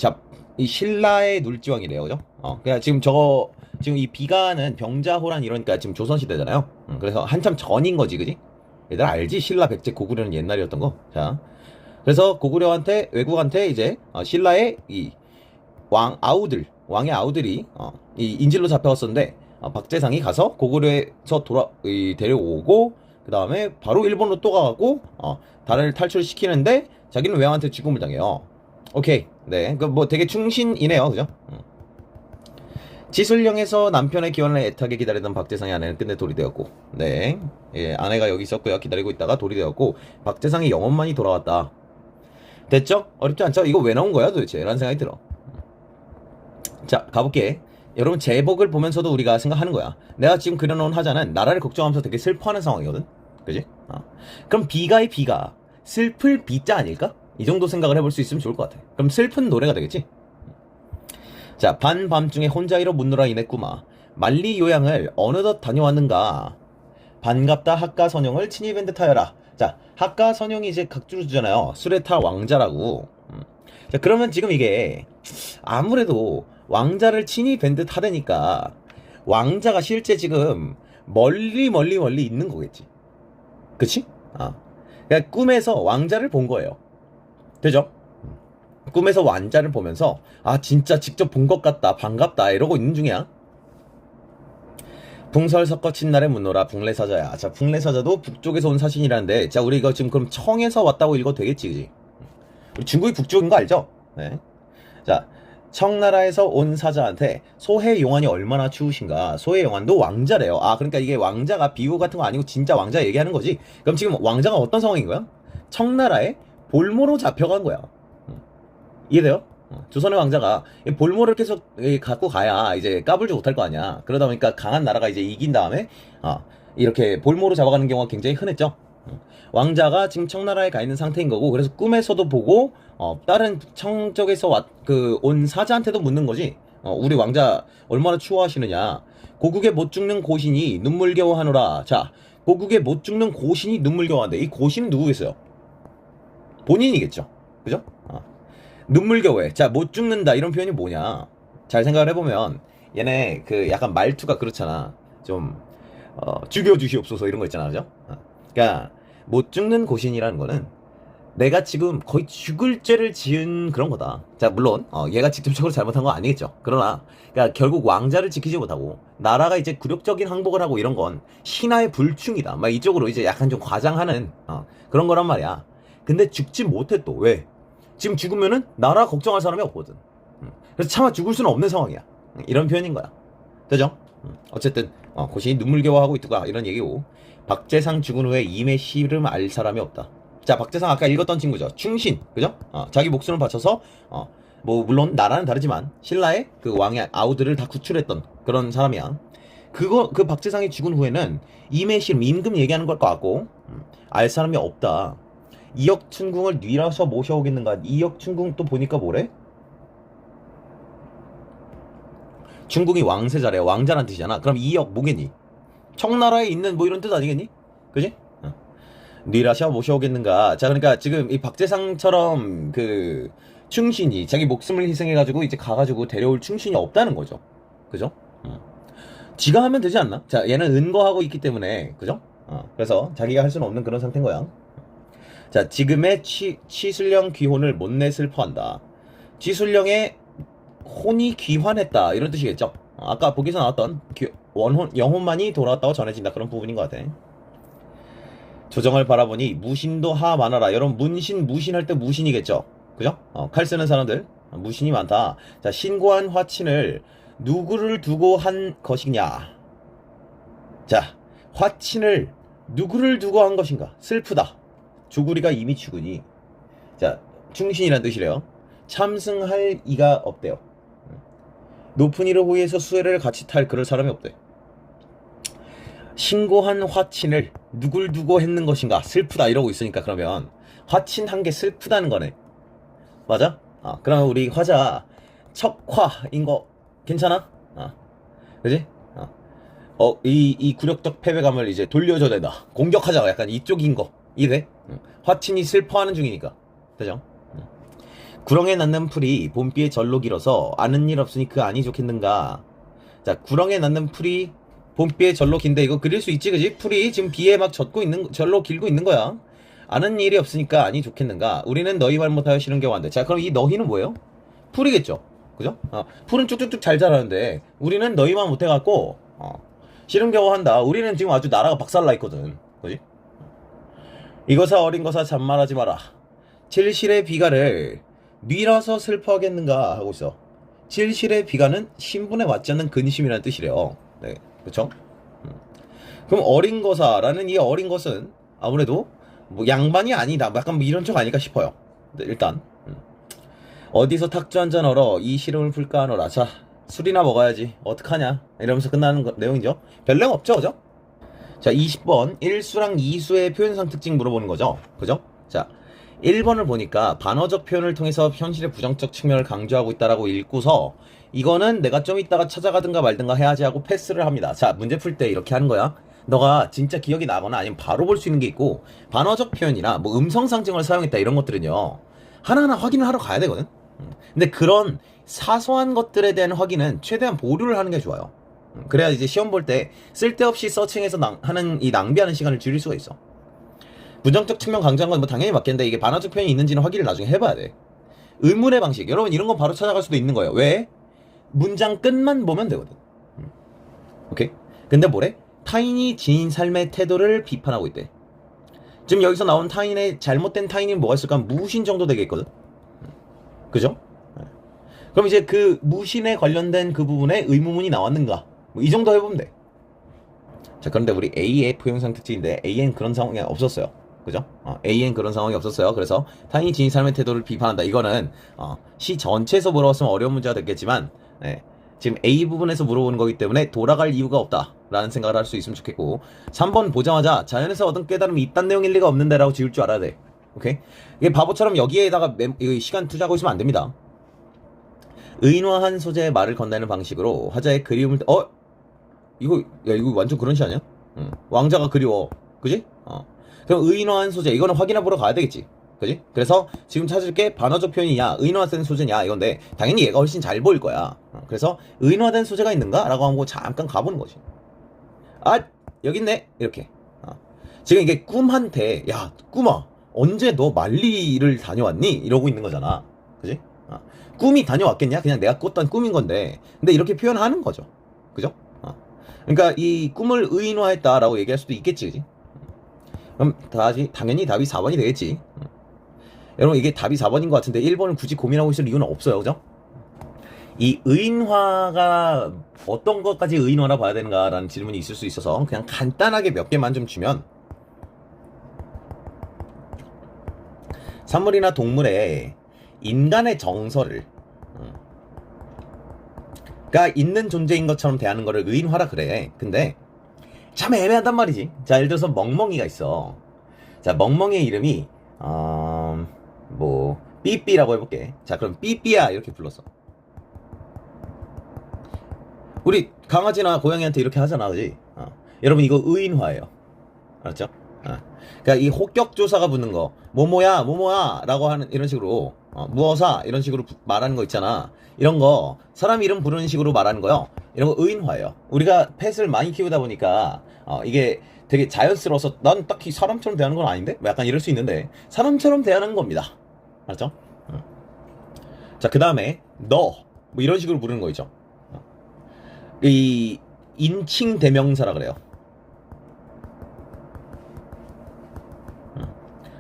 이 신라의 눌지왕이래요. 그죠? 그냥 지금 지금 이 비가는 병자호란 이러니까 지금 조선시대잖아요. 그래서 한참 전인 거지, 그지? 얘들 알지? 신라, 백제, 고구려는 옛날이었던 거. 자, 그래서 고구려한테, 외국한테 이제 신라의 이 왕의 아우들이 이 인질로 잡혀갔었는데, 박재상이 가서 고구려에서 데려오고, 그 다음에 바로 일본으로 또 가갖고 다를 탈출시키는데 자기는 외왕한테 죽음을 당해요. 오케이. 네, 그 뭐 되게 충신이네요. 그죠? 지술령에서 남편의 기원을 애타게 기다리던 박재상의 아내는 끝내 돌이 되었고, 네, 예, 아내가 여기 있었고요. 기다리고 있다가 돌이 되었고, 박재상의 영혼만이 돌아왔다. 됐죠? 어렵지 않죠? 이거 왜 나온 거야 도대체? 라는 생각이 들어. 자, 가볼게. 여러분, 제복을 보면서도 우리가 생각하는 거야. 내가 지금 그려놓은 화자는 나라를 걱정하면서 되게 슬퍼하는 상황이거든. 그지? 그럼 비가의 비가 슬플 비자 아닐까? 이 정도 생각을 해볼 수 있으면 좋을 것 같아. 그럼 슬픈 노래가 되겠지? 자, 반밤중에 혼자이로 묻노라 이냈구마. 만리 요양을 어느덧 다녀왔는가. 반갑다 학가선영을 친히 밴드 타여라. 자, 학가선영이 이제 각주잖아요. 수레타 왕자라고. 자, 그러면 지금 이게 아무래도 왕자를 친히 밴드 타대니까 왕자가 실제 지금 멀리 있는 거겠지. 그치? 그러니까 꿈에서 왕자를 본 거예요. 되죠? 꿈에서 왕자를 보면서 진짜 직접 본 것 같다 반갑다 이러고 있는 중이야. 풍설 섞어 친날에 묻노라 북래사자야. 자, 북래사자도 북쪽에서 온 사신이라는데, 자, 우리 이거 지금 그럼 청에서 왔다고 읽어도 되겠지, 그지? 우리 중국이 북쪽인 거 알죠? 네. 자, 청나라에서 온 사자한테 소해 용환이 얼마나 추우신가. 소해 용환도 왕자래요. 그러니까 이게 왕자가 비유 같은 거 아니고 진짜 왕자 얘기하는 거지. 그럼 지금 왕자가 어떤 상황인 거야? 청나라에 볼모로 잡혀간 거야. 이해돼요? 조선의 왕자가 볼모를 계속 갖고 가야 이제 까불지 못할 거 아니야. 그러다 보니까 강한 나라가 이제 이긴 다음에 이렇게 볼모로 잡아가는 경우가 굉장히 흔했죠. 왕자가 지금 청나라에 가 있는 상태인 거고, 그래서 꿈에서도 보고 다른 청 쪽에서 온 사자한테도 묻는 거지. 우리 왕자 얼마나 추워하시느냐. 고국에 못 죽는 고신이 눈물겨워하노라. 자, 고국에 못 죽는 고신이 눈물겨워한대. 이 고신은 누구겠어요? 본인이겠죠. 그죠? 눈물겨워해. 자, 못 죽는다 이런 표현이 뭐냐. 잘 생각을 해보면 얘네 그 약간 말투가 그렇잖아. 좀 죽여주시옵소서 이런 거 있잖아. 그죠? 그러니까 못 죽는 고신이라는 거는 내가 지금 거의 죽을 죄를 지은 그런 거다. 자, 물론 얘가 직접적으로 잘못한 건 아니겠죠. 그러나 그러니까 결국 왕자를 지키지 못하고 나라가 이제 굴욕적인 항복을 하고 이런 건 신하의 불충이다. 막 이쪽으로 이제 약간 좀 과장하는 그런 거란 말이야. 근데 죽지 못해 또. 왜? 지금 죽으면은 나라 걱정할 사람이 없거든. 그래서 차마 죽을 수는 없는 상황이야. 이런 표현인 거야. 되죠? 어쨌든 고신이 눈물겨워하고 있다가 이런 얘기고, 박재상 죽은 후에 임의 씨름 알 사람이 없다. 자, 박재상 아까 읽었던 친구죠. 충신, 그죠? 자기 목숨을 바쳐서 뭐 물론 나라는 다르지만 신라의 그 왕의 아우들을 다 구출했던 그런 사람이야. 그 박재상이 죽은 후에는 임의 씨름, 임금 얘기하는 걸 것 같고 알 사람이 없다. 이역춘궁을 뉘라서 모셔오겠는가. 이역춘궁 또 보니까 뭐래? 춘궁이 왕세자래. 왕자란 뜻이잖아. 그럼 이역 뭐겠니? 청나라에 있는 뭐 이런 뜻 아니겠니? 그지? 뉘라셔 모셔오겠는가. 자, 그러니까 지금 이 박재상처럼 그 충신이 자기 목숨을 희생해가지고 이제 가가지고 데려올 충신이 없다는 거죠. 그죠? 지가 하면 되지 않나? 자, 얘는 은거하고 있기 때문에, 그죠? 그래서 자기가 할 수는 없는 그런 상태인 거야. 자, 지금의 치술령 귀혼을 못내 슬퍼한다. 치술령의 혼이 귀환했다 이런 뜻이겠죠. 아까 보기에서 나왔던 영혼만이 돌아왔다고 전해진다 그런 부분인 것 같아. 조정을 바라보니 무신도 하 많아라. 여러분 무신할 때 무신이겠죠. 그죠? 칼 쓰는 사람들 무신이 많다. 자, 신고한 화친을 누구를 두고 한 것이냐. 자, 화친을 누구를 두고 한 것인가. 슬프다. 조구리가 이미 죽으니. 자, 충신이란 뜻이래요. 참승할 이가 없대요. 높은 이를 호위해서 수혜를 같이 탈 그럴 사람이 없대. 신고한 화친을 누굴 두고 했는 것인가. 슬프다 이러고 있으니까 그러면 화친 한 게 슬프다는 거네. 맞아? 그러면 우리 화자 척화인 거 괜찮아? 그지? 이 굴욕적 패배감을 이제 돌려줘야 된다. 공격하자가 약간 이쪽인 거. 이래? 화친이 슬퍼하는 중이니까. 되죠? 구렁에 낳는 풀이 봄비에 절로 길어서 아는 일 없으니 그 안이 좋겠는가. 자, 구렁에 낳는 풀이 봄비에 절로 긴데 이거 그릴 수 있지, 그지? 풀이 지금 비에 막 절로 길고 있는 거야. 아는 일이 없으니까 안이 좋겠는가. 우리는 너희 말 못하여 싫은 경우한데. 자, 그럼 이 너희는 뭐예요? 풀이겠죠. 그죠? 풀은 쭉쭉쭉 잘 자라는데 우리는 너희만 못해갖고 싫은 경우 한다. 우리는 지금 아주 나라가 박살나 있거든. 그지? 이거사 어린 거사 잔말하지 마라. 칠실의 비가를 뉘라서 슬퍼하겠는가 하고 있어. 칠실의 비가는 신분에 맞지 않는 근심이라는 뜻이래요. 네, 그렇죠? 그럼 어린 거사라는 이 어린 것은 아무래도 뭐 양반이 아니다. 약간 뭐 이런 쪽 아닐까 싶어요. 네, 일단 어디서 탁주 한잔 얼어 이 시름을 풀까 하노라. 자, 술이나 먹어야지. 어떡하냐? 이러면서 끝나는 내용이죠. 별 내용 없죠, 그죠? 자, 20번 1수랑 2수의 표현상 특징 물어보는 거죠. 그죠? 자, 1번을 보니까 반어적 표현을 통해서 현실의 부정적 측면을 강조하고 있다라고 읽고서 이거는 내가 좀 이따가 찾아가든가 말든가 해야지 하고 패스를 합니다. 자, 문제 풀 때 이렇게 하는 거야. 너가 진짜 기억이 나거나 아니면 바로 볼 수 있는 게 있고, 반어적 표현이나 뭐 음성 상징을 사용했다 이런 것들은요 하나하나 확인을 하러 가야 되거든. 근데 그런 사소한 것들에 대한 확인은 최대한 보류를 하는 게 좋아요. 그래야 이제 시험 볼 때 쓸데없이 서칭해서 하는 이 낭비하는 시간을 줄일 수가 있어. 부정적 측면 강조한 건 뭐 당연히 맞겠는데 이게 반어적 표현이 있는지는 확인을 나중에 해봐야 돼. 의문의 방식. 여러분 이런 건 바로 찾아갈 수도 있는 거예요. 왜? 문장 끝만 보면 되거든. 오케이? 근데 뭐래? 타인이 지닌 삶의 태도를 비판하고 있대. 지금 여기서 나온 타인의 잘못된 타인이 뭐가 있을까? 무신 정도 되겠거든. 그죠? 그럼 이제 그 무신에 관련된 그 부분에 의문문이 나왔는가? 뭐 이 정도 해보면 돼. 자, 그런데 우리 A의 포용상 특징인데 A엔 그런 상황이 없었어요. 그죠? A엔 그런 상황이 없었어요. 그래서 타인이 지닌 삶의 태도를 비판한다. 이거는 시 전체에서 물어봤으면 어려운 문제가 됐겠지만 지금 A 부분에서 물어보는 거기 때문에 돌아갈 이유가 없다 라는 생각을 할 수 있으면 좋겠고 3번 보자마자 자연에서 얻은 깨달음이 이딴 내용일 리가 없는데 라고 지을 줄 알아야 돼. 오케이? 이게 바보처럼 여기에다가 시간 투자하고 있으면 안 됩니다. 의인화한 소재의 말을 건네는 방식으로 화자의 그리움을 이거 완전 그런 시 아니야? 왕자가 그리워. 그지? 그럼 의인화한 소재 이거는 확인해 보러 가야 되겠지. 그지? 그래서 지금 찾을 게 반어적 표현이냐 의인화된 소재냐 이건데 당연히 얘가 훨씬 잘 보일 거야. 그래서 의인화된 소재가 있는가? 라고 하고 잠깐 가보는 거지. 아 여기 있네 이렇게. 지금 이게 꿈한테 야 꿈아 언제 너 말리를 다녀왔니? 이러고 있는 거잖아. 그지? 꿈이 다녀왔겠냐? 그냥 내가 꿨던 꿈인 건데 근데 이렇게 표현하는 거죠. 그죠? 그러니까 이 꿈을 의인화했다라고 얘기할 수도 있겠지. 그지? 그럼 당연히 답이 4번이 되겠지. 여러분 이게 답이 4번인 것 같은데 1번을 굳이 고민하고 있을 이유는 없어요. 그죠? 이 의인화가 어떤 것까지 의인화라 봐야 되는가라는 질문이 있을 수 있어서 그냥 간단하게 몇 개만 좀 주면 사물이나 동물에 인간의 정서를 가 있는 존재인 것처럼 대하는 거를 의인화라 그래. 근데 참 애매하단 말이지. 자 예를 들어서 멍멍이가 있어. 자 멍멍이의 이름이 뭐 삐삐라고 해볼게. 자 그럼 삐삐야 이렇게 불렀어. 우리 강아지나 고양이한테 이렇게 하잖아. 그지? 여러분 이거 의인화예요. 알았죠? 그러니까 이 호격조사가 붙는 거 뭐뭐야 뭐뭐야 라고 하는 이런 식으로 무어사 이런 식으로 말하는 거 있잖아. 이런 거 사람 이름 부르는 식으로 말하는 거요. 이런 거 의인화예요. 우리가 펫을 많이 키우다 보니까 이게 되게 자연스러워서 난 딱히 사람처럼 대하는 건 아닌데? 뭐 약간 이럴 수 있는데 사람처럼 대하는 겁니다. 알았죠? 자 그 다음에 너 뭐 이런 식으로 부르는 거 있죠. 이 인칭 대명사라 그래요.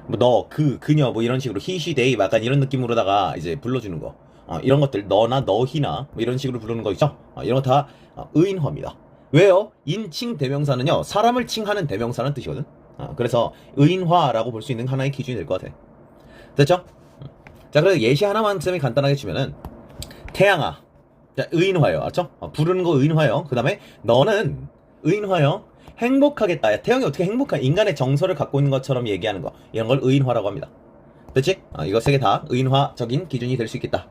뭐 너, 그녀 뭐 이런 식으로 he, she, they 약간 이런 느낌으로다가 이제 불러주는 거. 이런 것들 너나 너희나 뭐 이런 식으로 부르는 거 있죠. 이런 거 다 의인화입니다. 왜요? 인칭 대명사는요 사람을 칭하는 대명사라는 뜻이거든. 그래서 의인화라고 볼 수 있는 하나의 기준이 될 것 같아. 됐죠? 자 그래서 예시 하나만 쌤이 간단하게 주면은 태양아 자 의인화요. 알죠? 부르는 거 의인화요. 그 다음에 너는 의인화요. 행복하겠다. 야, 태영이 어떻게 행복한 인간의 정서를 갖고 있는 것처럼 얘기하는 거 이런 걸 의인화라고 합니다. 됐지? 이거 세 개 다 의인화적인 기준이 될 수 있겠다.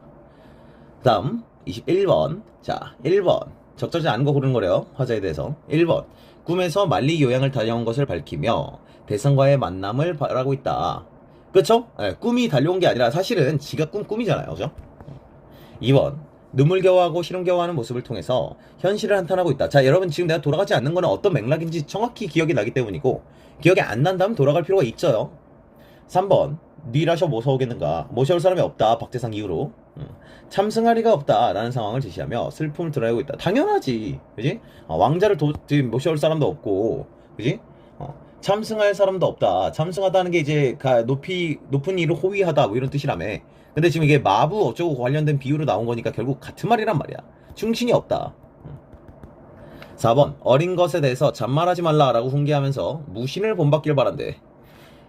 다음 21번. 자 1번 적절하지 않은 거 고르는 거래요. 화자에 대해서 1번 꿈에서 만리 요양을 다녀온 것을 밝히며 대상과의 만남을 바라고 있다. 그쵸? 꿈이 달려온 게 아니라 사실은 지가 꿈이잖아요. 그죠? 2번 눈물겨워하고 시름겨워하는 모습을 통해서 현실을 한탄하고 있다. 자 여러분 지금 내가 돌아가지 않는 거는 어떤 맥락인지 정확히 기억이 나기 때문이고 기억이 안 난다면 돌아갈 필요가 있어요. 3번 니라셔 모셔오겠는가 모셔올 사람이 없다. 박재상 이후로 참승할 리가 없다 라는 상황을 제시하며 슬픔을 드러내고 있다. 당연하지. 그지? 왕자를 모셔올 사람도 없고 그지? 참승할 사람도 없다. 참승하다는 게 이제 높은 일을 호위하다 뭐 이런 뜻이라며. 근데 지금 이게 마부 어쩌고 관련된 비유로 나온 거니까 결국 같은 말이란 말이야. 충신이 없다. 4번 어린 것에 대해서 잔말하지 말라라고 훈계하면서 무신을 본받길 바란대.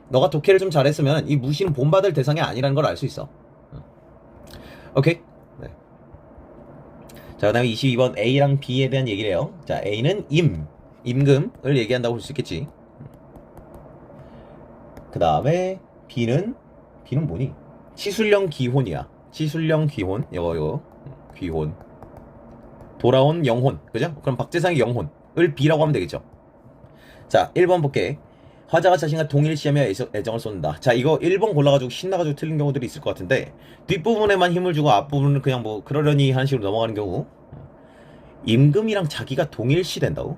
너가 독해를 좀 잘했으면 이 무신은 본받을 대상이 아니라는 걸 알 수 있어. 오케이? 네. 자 그 다음에 22번 A랑 B에 대한 얘기를 해요. 자 A는 임금을 얘기한다고 볼 수 있겠지. 그 다음에 B는 뭐니? 치술령 기혼이야. 치술령 기혼. 이거 귀혼. 돌아온 영혼. 그죠? 그럼 박재상의 영혼을 B라고 하면 되겠죠. 자 1번 볼게. 화자가 자신과 동일시하며 애정을 쏟는다. 자 이거 1번 골라가지고 신나가지고 틀린 경우들이 있을 것 같은데 뒷부분에만 힘을 주고 앞부분은 그냥 뭐 그러려니 하는 식으로 넘어가는 경우 임금이랑 자기가 동일시 된다고?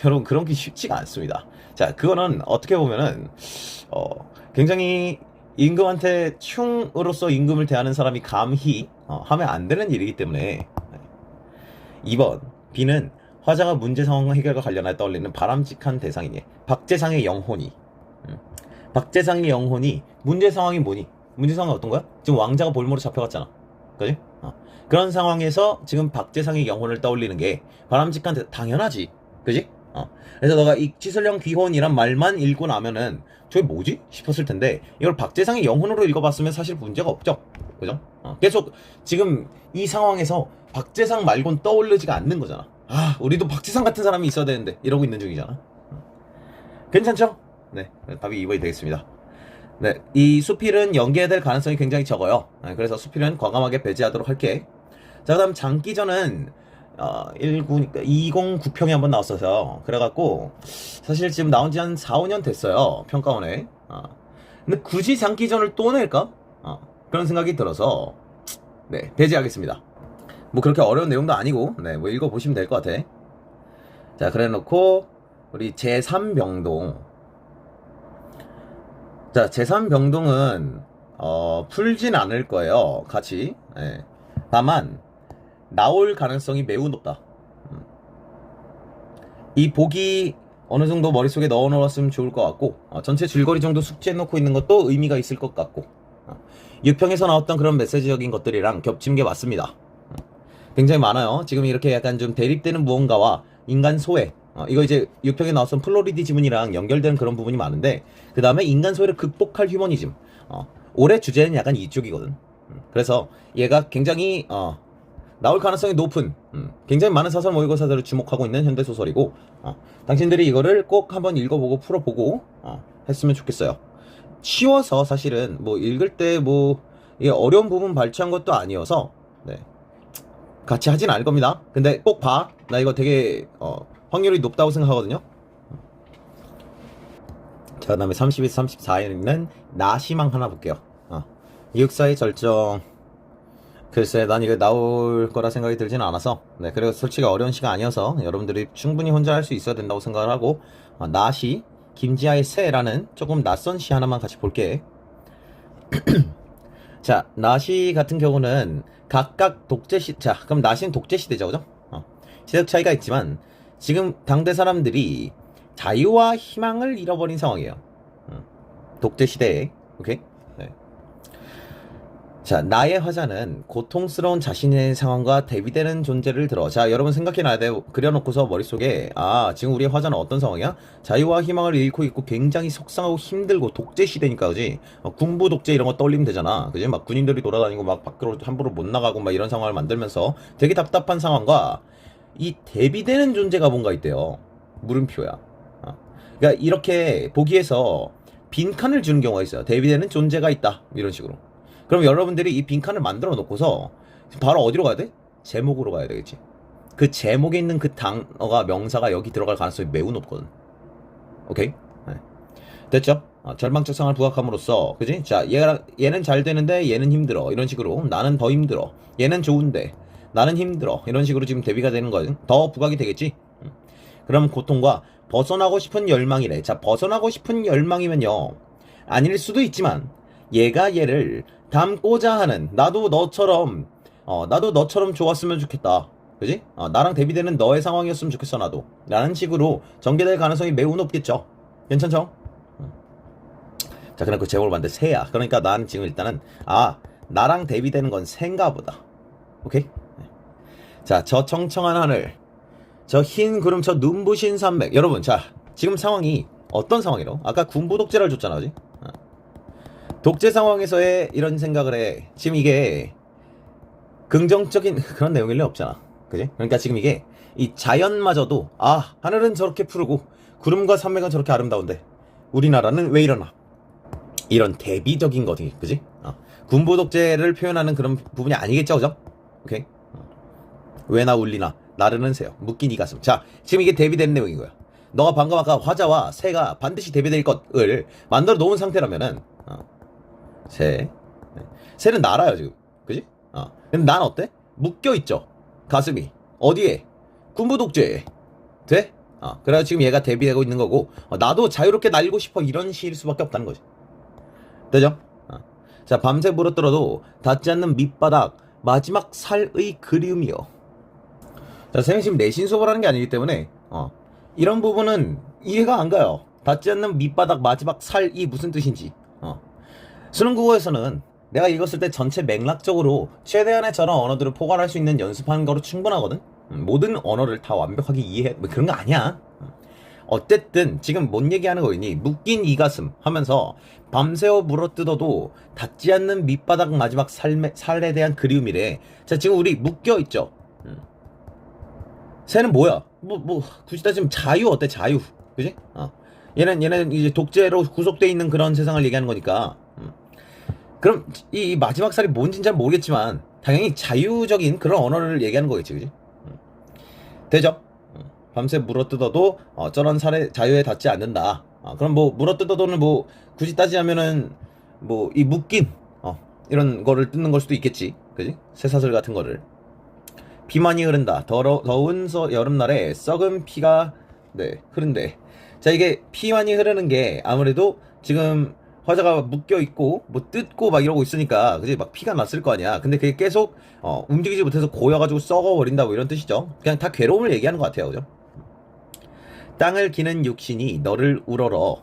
여러분 그런 게 쉽지가 않습니다. 자, 그거는 어떻게 보면은 굉장히 임금한테 충으로서 임금을 대하는 사람이 감히 하면 안 되는 일이기 때문에. 2번 B는 화자가 문제 상황 해결과 관련하여 떠올리는 바람직한 대상이니 박재상의 영혼이. 박재상의 영혼이 문제 상황이 뭐니? 문제 상황이 어떤 거야? 지금 왕자가 볼모로 잡혀갔잖아. 그지? 그런 상황에서 지금 박재상의 영혼을 떠올리는 게 바람직한 당연하지. 그지? 그래서 너가 이 치설령 귀혼이란 말만 읽고 나면은 저게 뭐지? 싶었을 텐데 이걸 박재상의 영혼으로 읽어봤으면 사실 문제가 없죠. 그죠? 계속 지금 이 상황에서 박재상 말곤 떠오르지가 않는 거잖아. 우리도 박재상 같은 사람이 있어야 되는데 이러고 있는 중이잖아. 괜찮죠? 네, 답이 2번이 되겠습니다. 네, 이 수필은 연계될 가능성이 굉장히 적어요. 그래서 수필은 과감하게 배제하도록 할게. 자, 그다음 장기전은 2009평에 한번 나왔어서 그래갖고 사실 지금 나온 지 한 4, 5년 됐어요. 평가원에. 근데 굳이 장기전을 또 낼까? 그런 생각이 들어서 네, 배제하겠습니다. 뭐 그렇게 어려운 내용도 아니고 네, 뭐 읽어보시면 될 것 같아. 자, 그래 놓고 우리 제3병동. 자, 제3병동은 풀진 않을 거예요. 같이. 네. 다만 나올 가능성이 매우 높다. 이 보기 어느 정도 머릿속에 넣어 놓았으면 좋을 것 같고 전체 줄거리 정도 숙지해 놓고 있는 것도 의미가 있을 것 같고 6평에서 나왔던 그런 메시지적인 것들이랑 겹치는 게 맞습니다. 굉장히 많아요. 지금 이렇게 약간 좀 대립되는 무언가와 인간 소외, 이거 이제 6평에 나왔던 플로리디 지문이랑 연결되는 그런 부분이 많은데 그 다음에 인간 소외를 극복할 휴머니즘. 올해 주제는 약간 이쪽이거든. 그래서 얘가 굉장히 나올 가능성이 높은 굉장히 많은 사설 모의고사들을 주목하고 있는 현대소설이고 당신들이 이거를 꼭 한번 읽어보고 풀어보고 했으면 좋겠어요. 쉬워서 사실은 뭐 읽을 때 뭐 이게 어려운 부분 발췌한 것도 아니어서 네. 같이 하진 않을 겁니다. 근데 꼭 봐. 나 이거 되게 확률이 높다고 생각하거든요. 자, 그 다음에 30에서 34에는 나시망 하나 볼게요. 이육사의 절정. 글쎄, 난 이거 나올 거라 생각이 들지는 않아서 네, 그리고 솔직히 어려운 시가 아니어서 여러분들이 충분히 혼자 할 수 있어야 된다고 생각을 하고 나시, 김지아의 새라는 조금 낯선 시 하나만 같이 볼게. 자, 나시 같은 경우는 각각 자, 그럼 나시는 독재시대죠, 그죠? 시대적 차이가 있지만 지금 당대 사람들이 자유와 희망을 잃어버린 상황이에요. 독재시대에. 오케이? 네. 자, 나의 화자는 고통스러운 자신의 상황과 대비되는 존재를 들어. 자, 여러분 생각해놔야 돼요. 그려놓고서 머릿속에 지금 우리의 화자는 어떤 상황이야? 자유와 희망을 잃고 있고 굉장히 속상하고 힘들고 독재시대니까, 그지? 군부 독재 이런 거 떠올리면 되잖아, 그지? 막 군인들이 돌아다니고 막 밖으로 함부로 못 나가고 막 이런 상황을 만들면서 되게 답답한 상황과 이 대비되는 존재가 뭔가 있대요. 물음표야. 그러니까 이렇게 보기에서 빈칸을 주는 경우가 있어요. 대비되는 존재가 있다, 이런 식으로. 그럼 여러분들이 이 빈칸을 만들어 놓고서 바로 어디로 가야 돼? 제목으로 가야 되겠지. 그 제목에 있는 그 단어가, 명사가 여기 들어갈 가능성이 매우 높거든. 오케이? 네. 됐죠? 절망적 상황을 부각함으로써, 그지? 자, 얘는 잘 되는데 얘는 힘들어, 이런 식으로. 나는 더 힘들어, 얘는 좋은데 나는 힘들어, 이런 식으로 지금 대비가 되는 거지. 더 부각이 되겠지. 그럼 고통과 벗어나고 싶은 열망이래. 자, 벗어나고 싶은 열망이면요, 아닐 수도 있지만 얘가 얘를 닮고자 하는, 나도 너처럼 좋았으면 좋겠다, 그지? 나랑 대비되는 너의 상황이었으면 좋겠어, 나도, 라는 식으로 전개될 가능성이 매우 높겠죠. 괜찮죠? 자, 그럼 그 제목을 봤는데 새야. 그러니까 난 지금 일단은 나랑 대비되는 건 새인가 보다. 오케이? 자, 저 청청한 하늘, 저 흰 구름, 저 눈부신 산맥. 여러분, 자, 지금 상황이 어떤 상황이로? 아까 군부 독재를 줬잖아, 그지? 독재 상황에서의 이런 생각을 해. 지금 이게 긍정적인 그런 내용일 리 없잖아, 그지? 그러니까 지금 이게 이 자연마저도 하늘은 저렇게 푸르고 구름과 산맥은 저렇게 아름다운데 우리나라는 왜 이러나, 이런 대비적인 거지, 그지? 군부 독재를 표현하는 그런 부분이 아니겠죠, 그죠? 오케이? 왜나 울리나 나르는 새요 묶인 이 가슴. 자, 지금 이게 대비되는 내용인 거야. 너가 방금 아까 화자와 새가 반드시 대비될 것을 만들어 놓은 상태라면은 새는 날아요 지금, 그지? 근데 난 어때? 묶여있죠, 가슴이. 어디에? 군부 독재에. 돼? 그래서 지금 얘가 대비되고 있는 거고, 나도 자유롭게 날고 싶어 이런 시일 수밖에 없다는 거지. 되죠? 자, 밤새 물어뜯어도 닿지 않는 밑바닥 마지막 살의 그리움이요. 자, 선생님 지금 내신 수업을 하는 게 아니기 때문에 이런 부분은 이해가 안 가요. 닿지 않는 밑바닥 마지막 살이 무슨 뜻인지. 수능 국어에서는 내가 읽었을 때 전체 맥락적으로 최대한의 저런 언어들을 포괄할 수 있는 연습하는 거로 충분하거든. 모든 언어를 다 완벽하게 이해해 뭐 그런 거 아니야. 어쨌든 지금 뭔 얘기하는 거니? 묶인 이 가슴 하면서 밤새워 물어뜯어도 닿지 않는 밑바닥 마지막 살에 대한 그리움이래. 자, 지금 우리 묶여 있죠. 새는 뭐야? 굳이 따지면 자유 어때? 자유, 그지? 얘는 이제 독재로 구속돼 있는 그런 세상을 얘기하는 거니까. 그럼 이 마지막 살이 뭔진 잘 모르겠지만 당연히 자유적인 그런 언어를 얘기하는 거겠지, 그지? 되죠? 밤새 물어뜯어도 저런 살에 자유에 닿지 않는다. 그럼 뭐 물어뜯어도는 뭐 굳이 따지자면은 뭐 이 묶인 이런 거를 뜯는 걸 수도 있겠지, 그지? 쇠사슬 같은 거를. 피만이 흐른다. 더운 여름날에 썩은 피가 흐른대. 자, 이게 피만이 흐르는 게 아무래도 지금 화자가 묶여 있고 뭐 뜯고 막 이러고 있으니까 그지, 막 피가 났을 거 아니야. 근데 그게 계속 움직이지 못해서 고여가지고 썩어버린다 뭐 이런 뜻이죠. 그냥 다 괴로움을 얘기하는 것 같아요, 그죠? 땅을 기는 육신이 너를 우러러.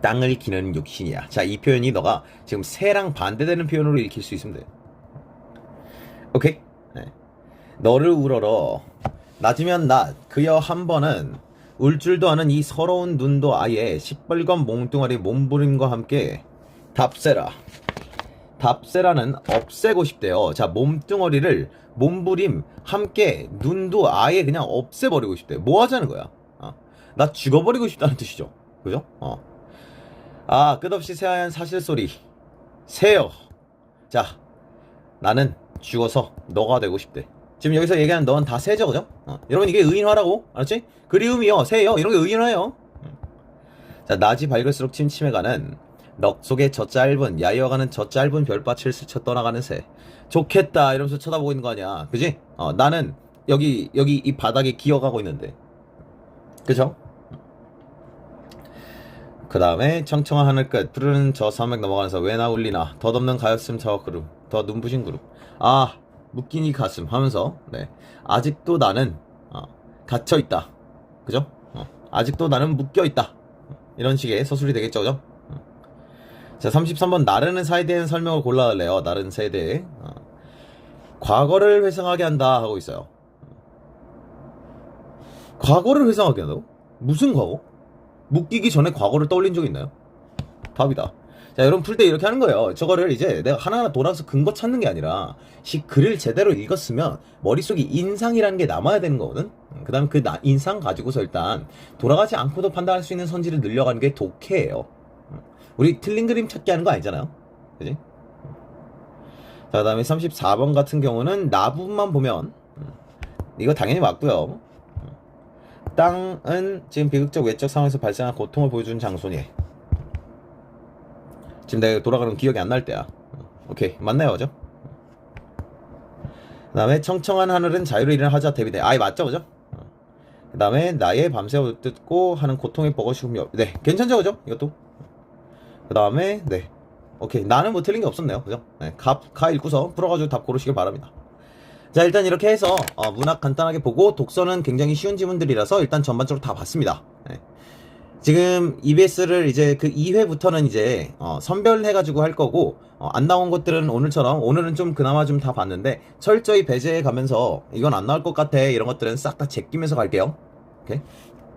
땅을 기는 육신이야. 자, 이 표현이 너가 지금 새랑 반대되는 표현으로 읽힐 수 있으면 돼. 오케이? 너를 우러러. 낮으면 낮 그여 한 번은 울 줄도 아는 이 서러운 눈도 아예 시뻘건 몽뚱아리 몸부림과 함께 답세라. 답세라는 없애고 싶대요. 자, 몸뚱어리를 몸부림 함께 눈도 아예 그냥 없애버리고 싶대. 뭐 하자는 거야? 나 죽어버리고 싶다는 뜻이죠. 그죠? 끝없이 새하얀 사실소리. 새요. 자, 나는 죽어서 너가 되고 싶대. 지금 여기서 얘기하는 넌 다 새죠, 그죠? 여러분, 이게 의인화라고, 알았지? 그리움이요, 새요, 이런 게 의인화예요. 자, 낮이 밝을수록 침침해가는 넋 속에 저 짧은 야이어가는 저 짧은 별빛을 스쳐 떠나가는 새. 좋겠다 이러면서 쳐다보고 있는 거 아니야, 그지? 나는 여기 이 바닥에 기어가고 있는데, 그죠? 그 다음에 청청한 하늘끝 푸르른 저 산맥 넘어가면서 왜나 울리나 덧없는 가엾음 저 구름 더 눈부신 구름. 묶인 이 가슴 하면서 아직도 나는 갇혀있다, 그죠? 아직도 나는 묶여있다, 이런 식의 서술이 되겠죠, 그죠? 자, 33번 나르는 사에 대한 설명을 골라달래요. 나르는 사에 대해 과거를 회상하게 한다 하고 있어요. 과거를 회상하게 한다고? 무슨 과거? 묶이기 전에 과거를 떠올린 적 있나요? 답이다. 자, 여러분 풀 때 이렇게 하는 거예요. 저거를 이제 내가 하나하나 돌아서 근거 찾는 게 아니라 글을 제대로 읽었으면 머릿속에 인상이라는 게 남아야 되는 거거든. 그 다음에 그 인상 가지고서 일단 돌아가지 않고도 판단할 수 있는 선지를 늘려가는 게 독해예요. 우리 틀린 그림 찾기 하는 거 아니잖아요, 그지? 자, 그 다음에 34번 같은 경우는 나 부분만 보면 이거 당연히 맞고요. 땅은 지금 비극적 외적 상황에서 발생한 고통을 보여주는 장소니. 지금 내가 돌아가는 기억이 안 날 때야. 오케이, 맞네요, 그죠? 그 다음에 청청한 하늘은 자유를 이루는 하자 대비돼. 맞죠, 그죠? 그 다음에 나의 밤새워 뜯고 하는 고통의 버거시움이 괜찮죠, 그죠? 이것도. 그 다음에 오케이, 나는 뭐 틀린 게 없었네요, 그죠? 가 읽고서 풀어가지고 답 고르시길 바랍니다. 자, 일단 이렇게 해서 문학 간단하게 보고 독서는 굉장히 쉬운 지문들이라서 일단 전반적으로 다 봤습니다. 지금 EBS를 이제 그 2회부터는 이제 선별해가지고 할 거고, 안 나온 것들은 오늘은 좀 그나마 좀 다 봤는데 철저히 배제해 가면서 이건 안 나올 것 같아 이런 것들은 싹 다 제끼면서 갈게요. 오케이?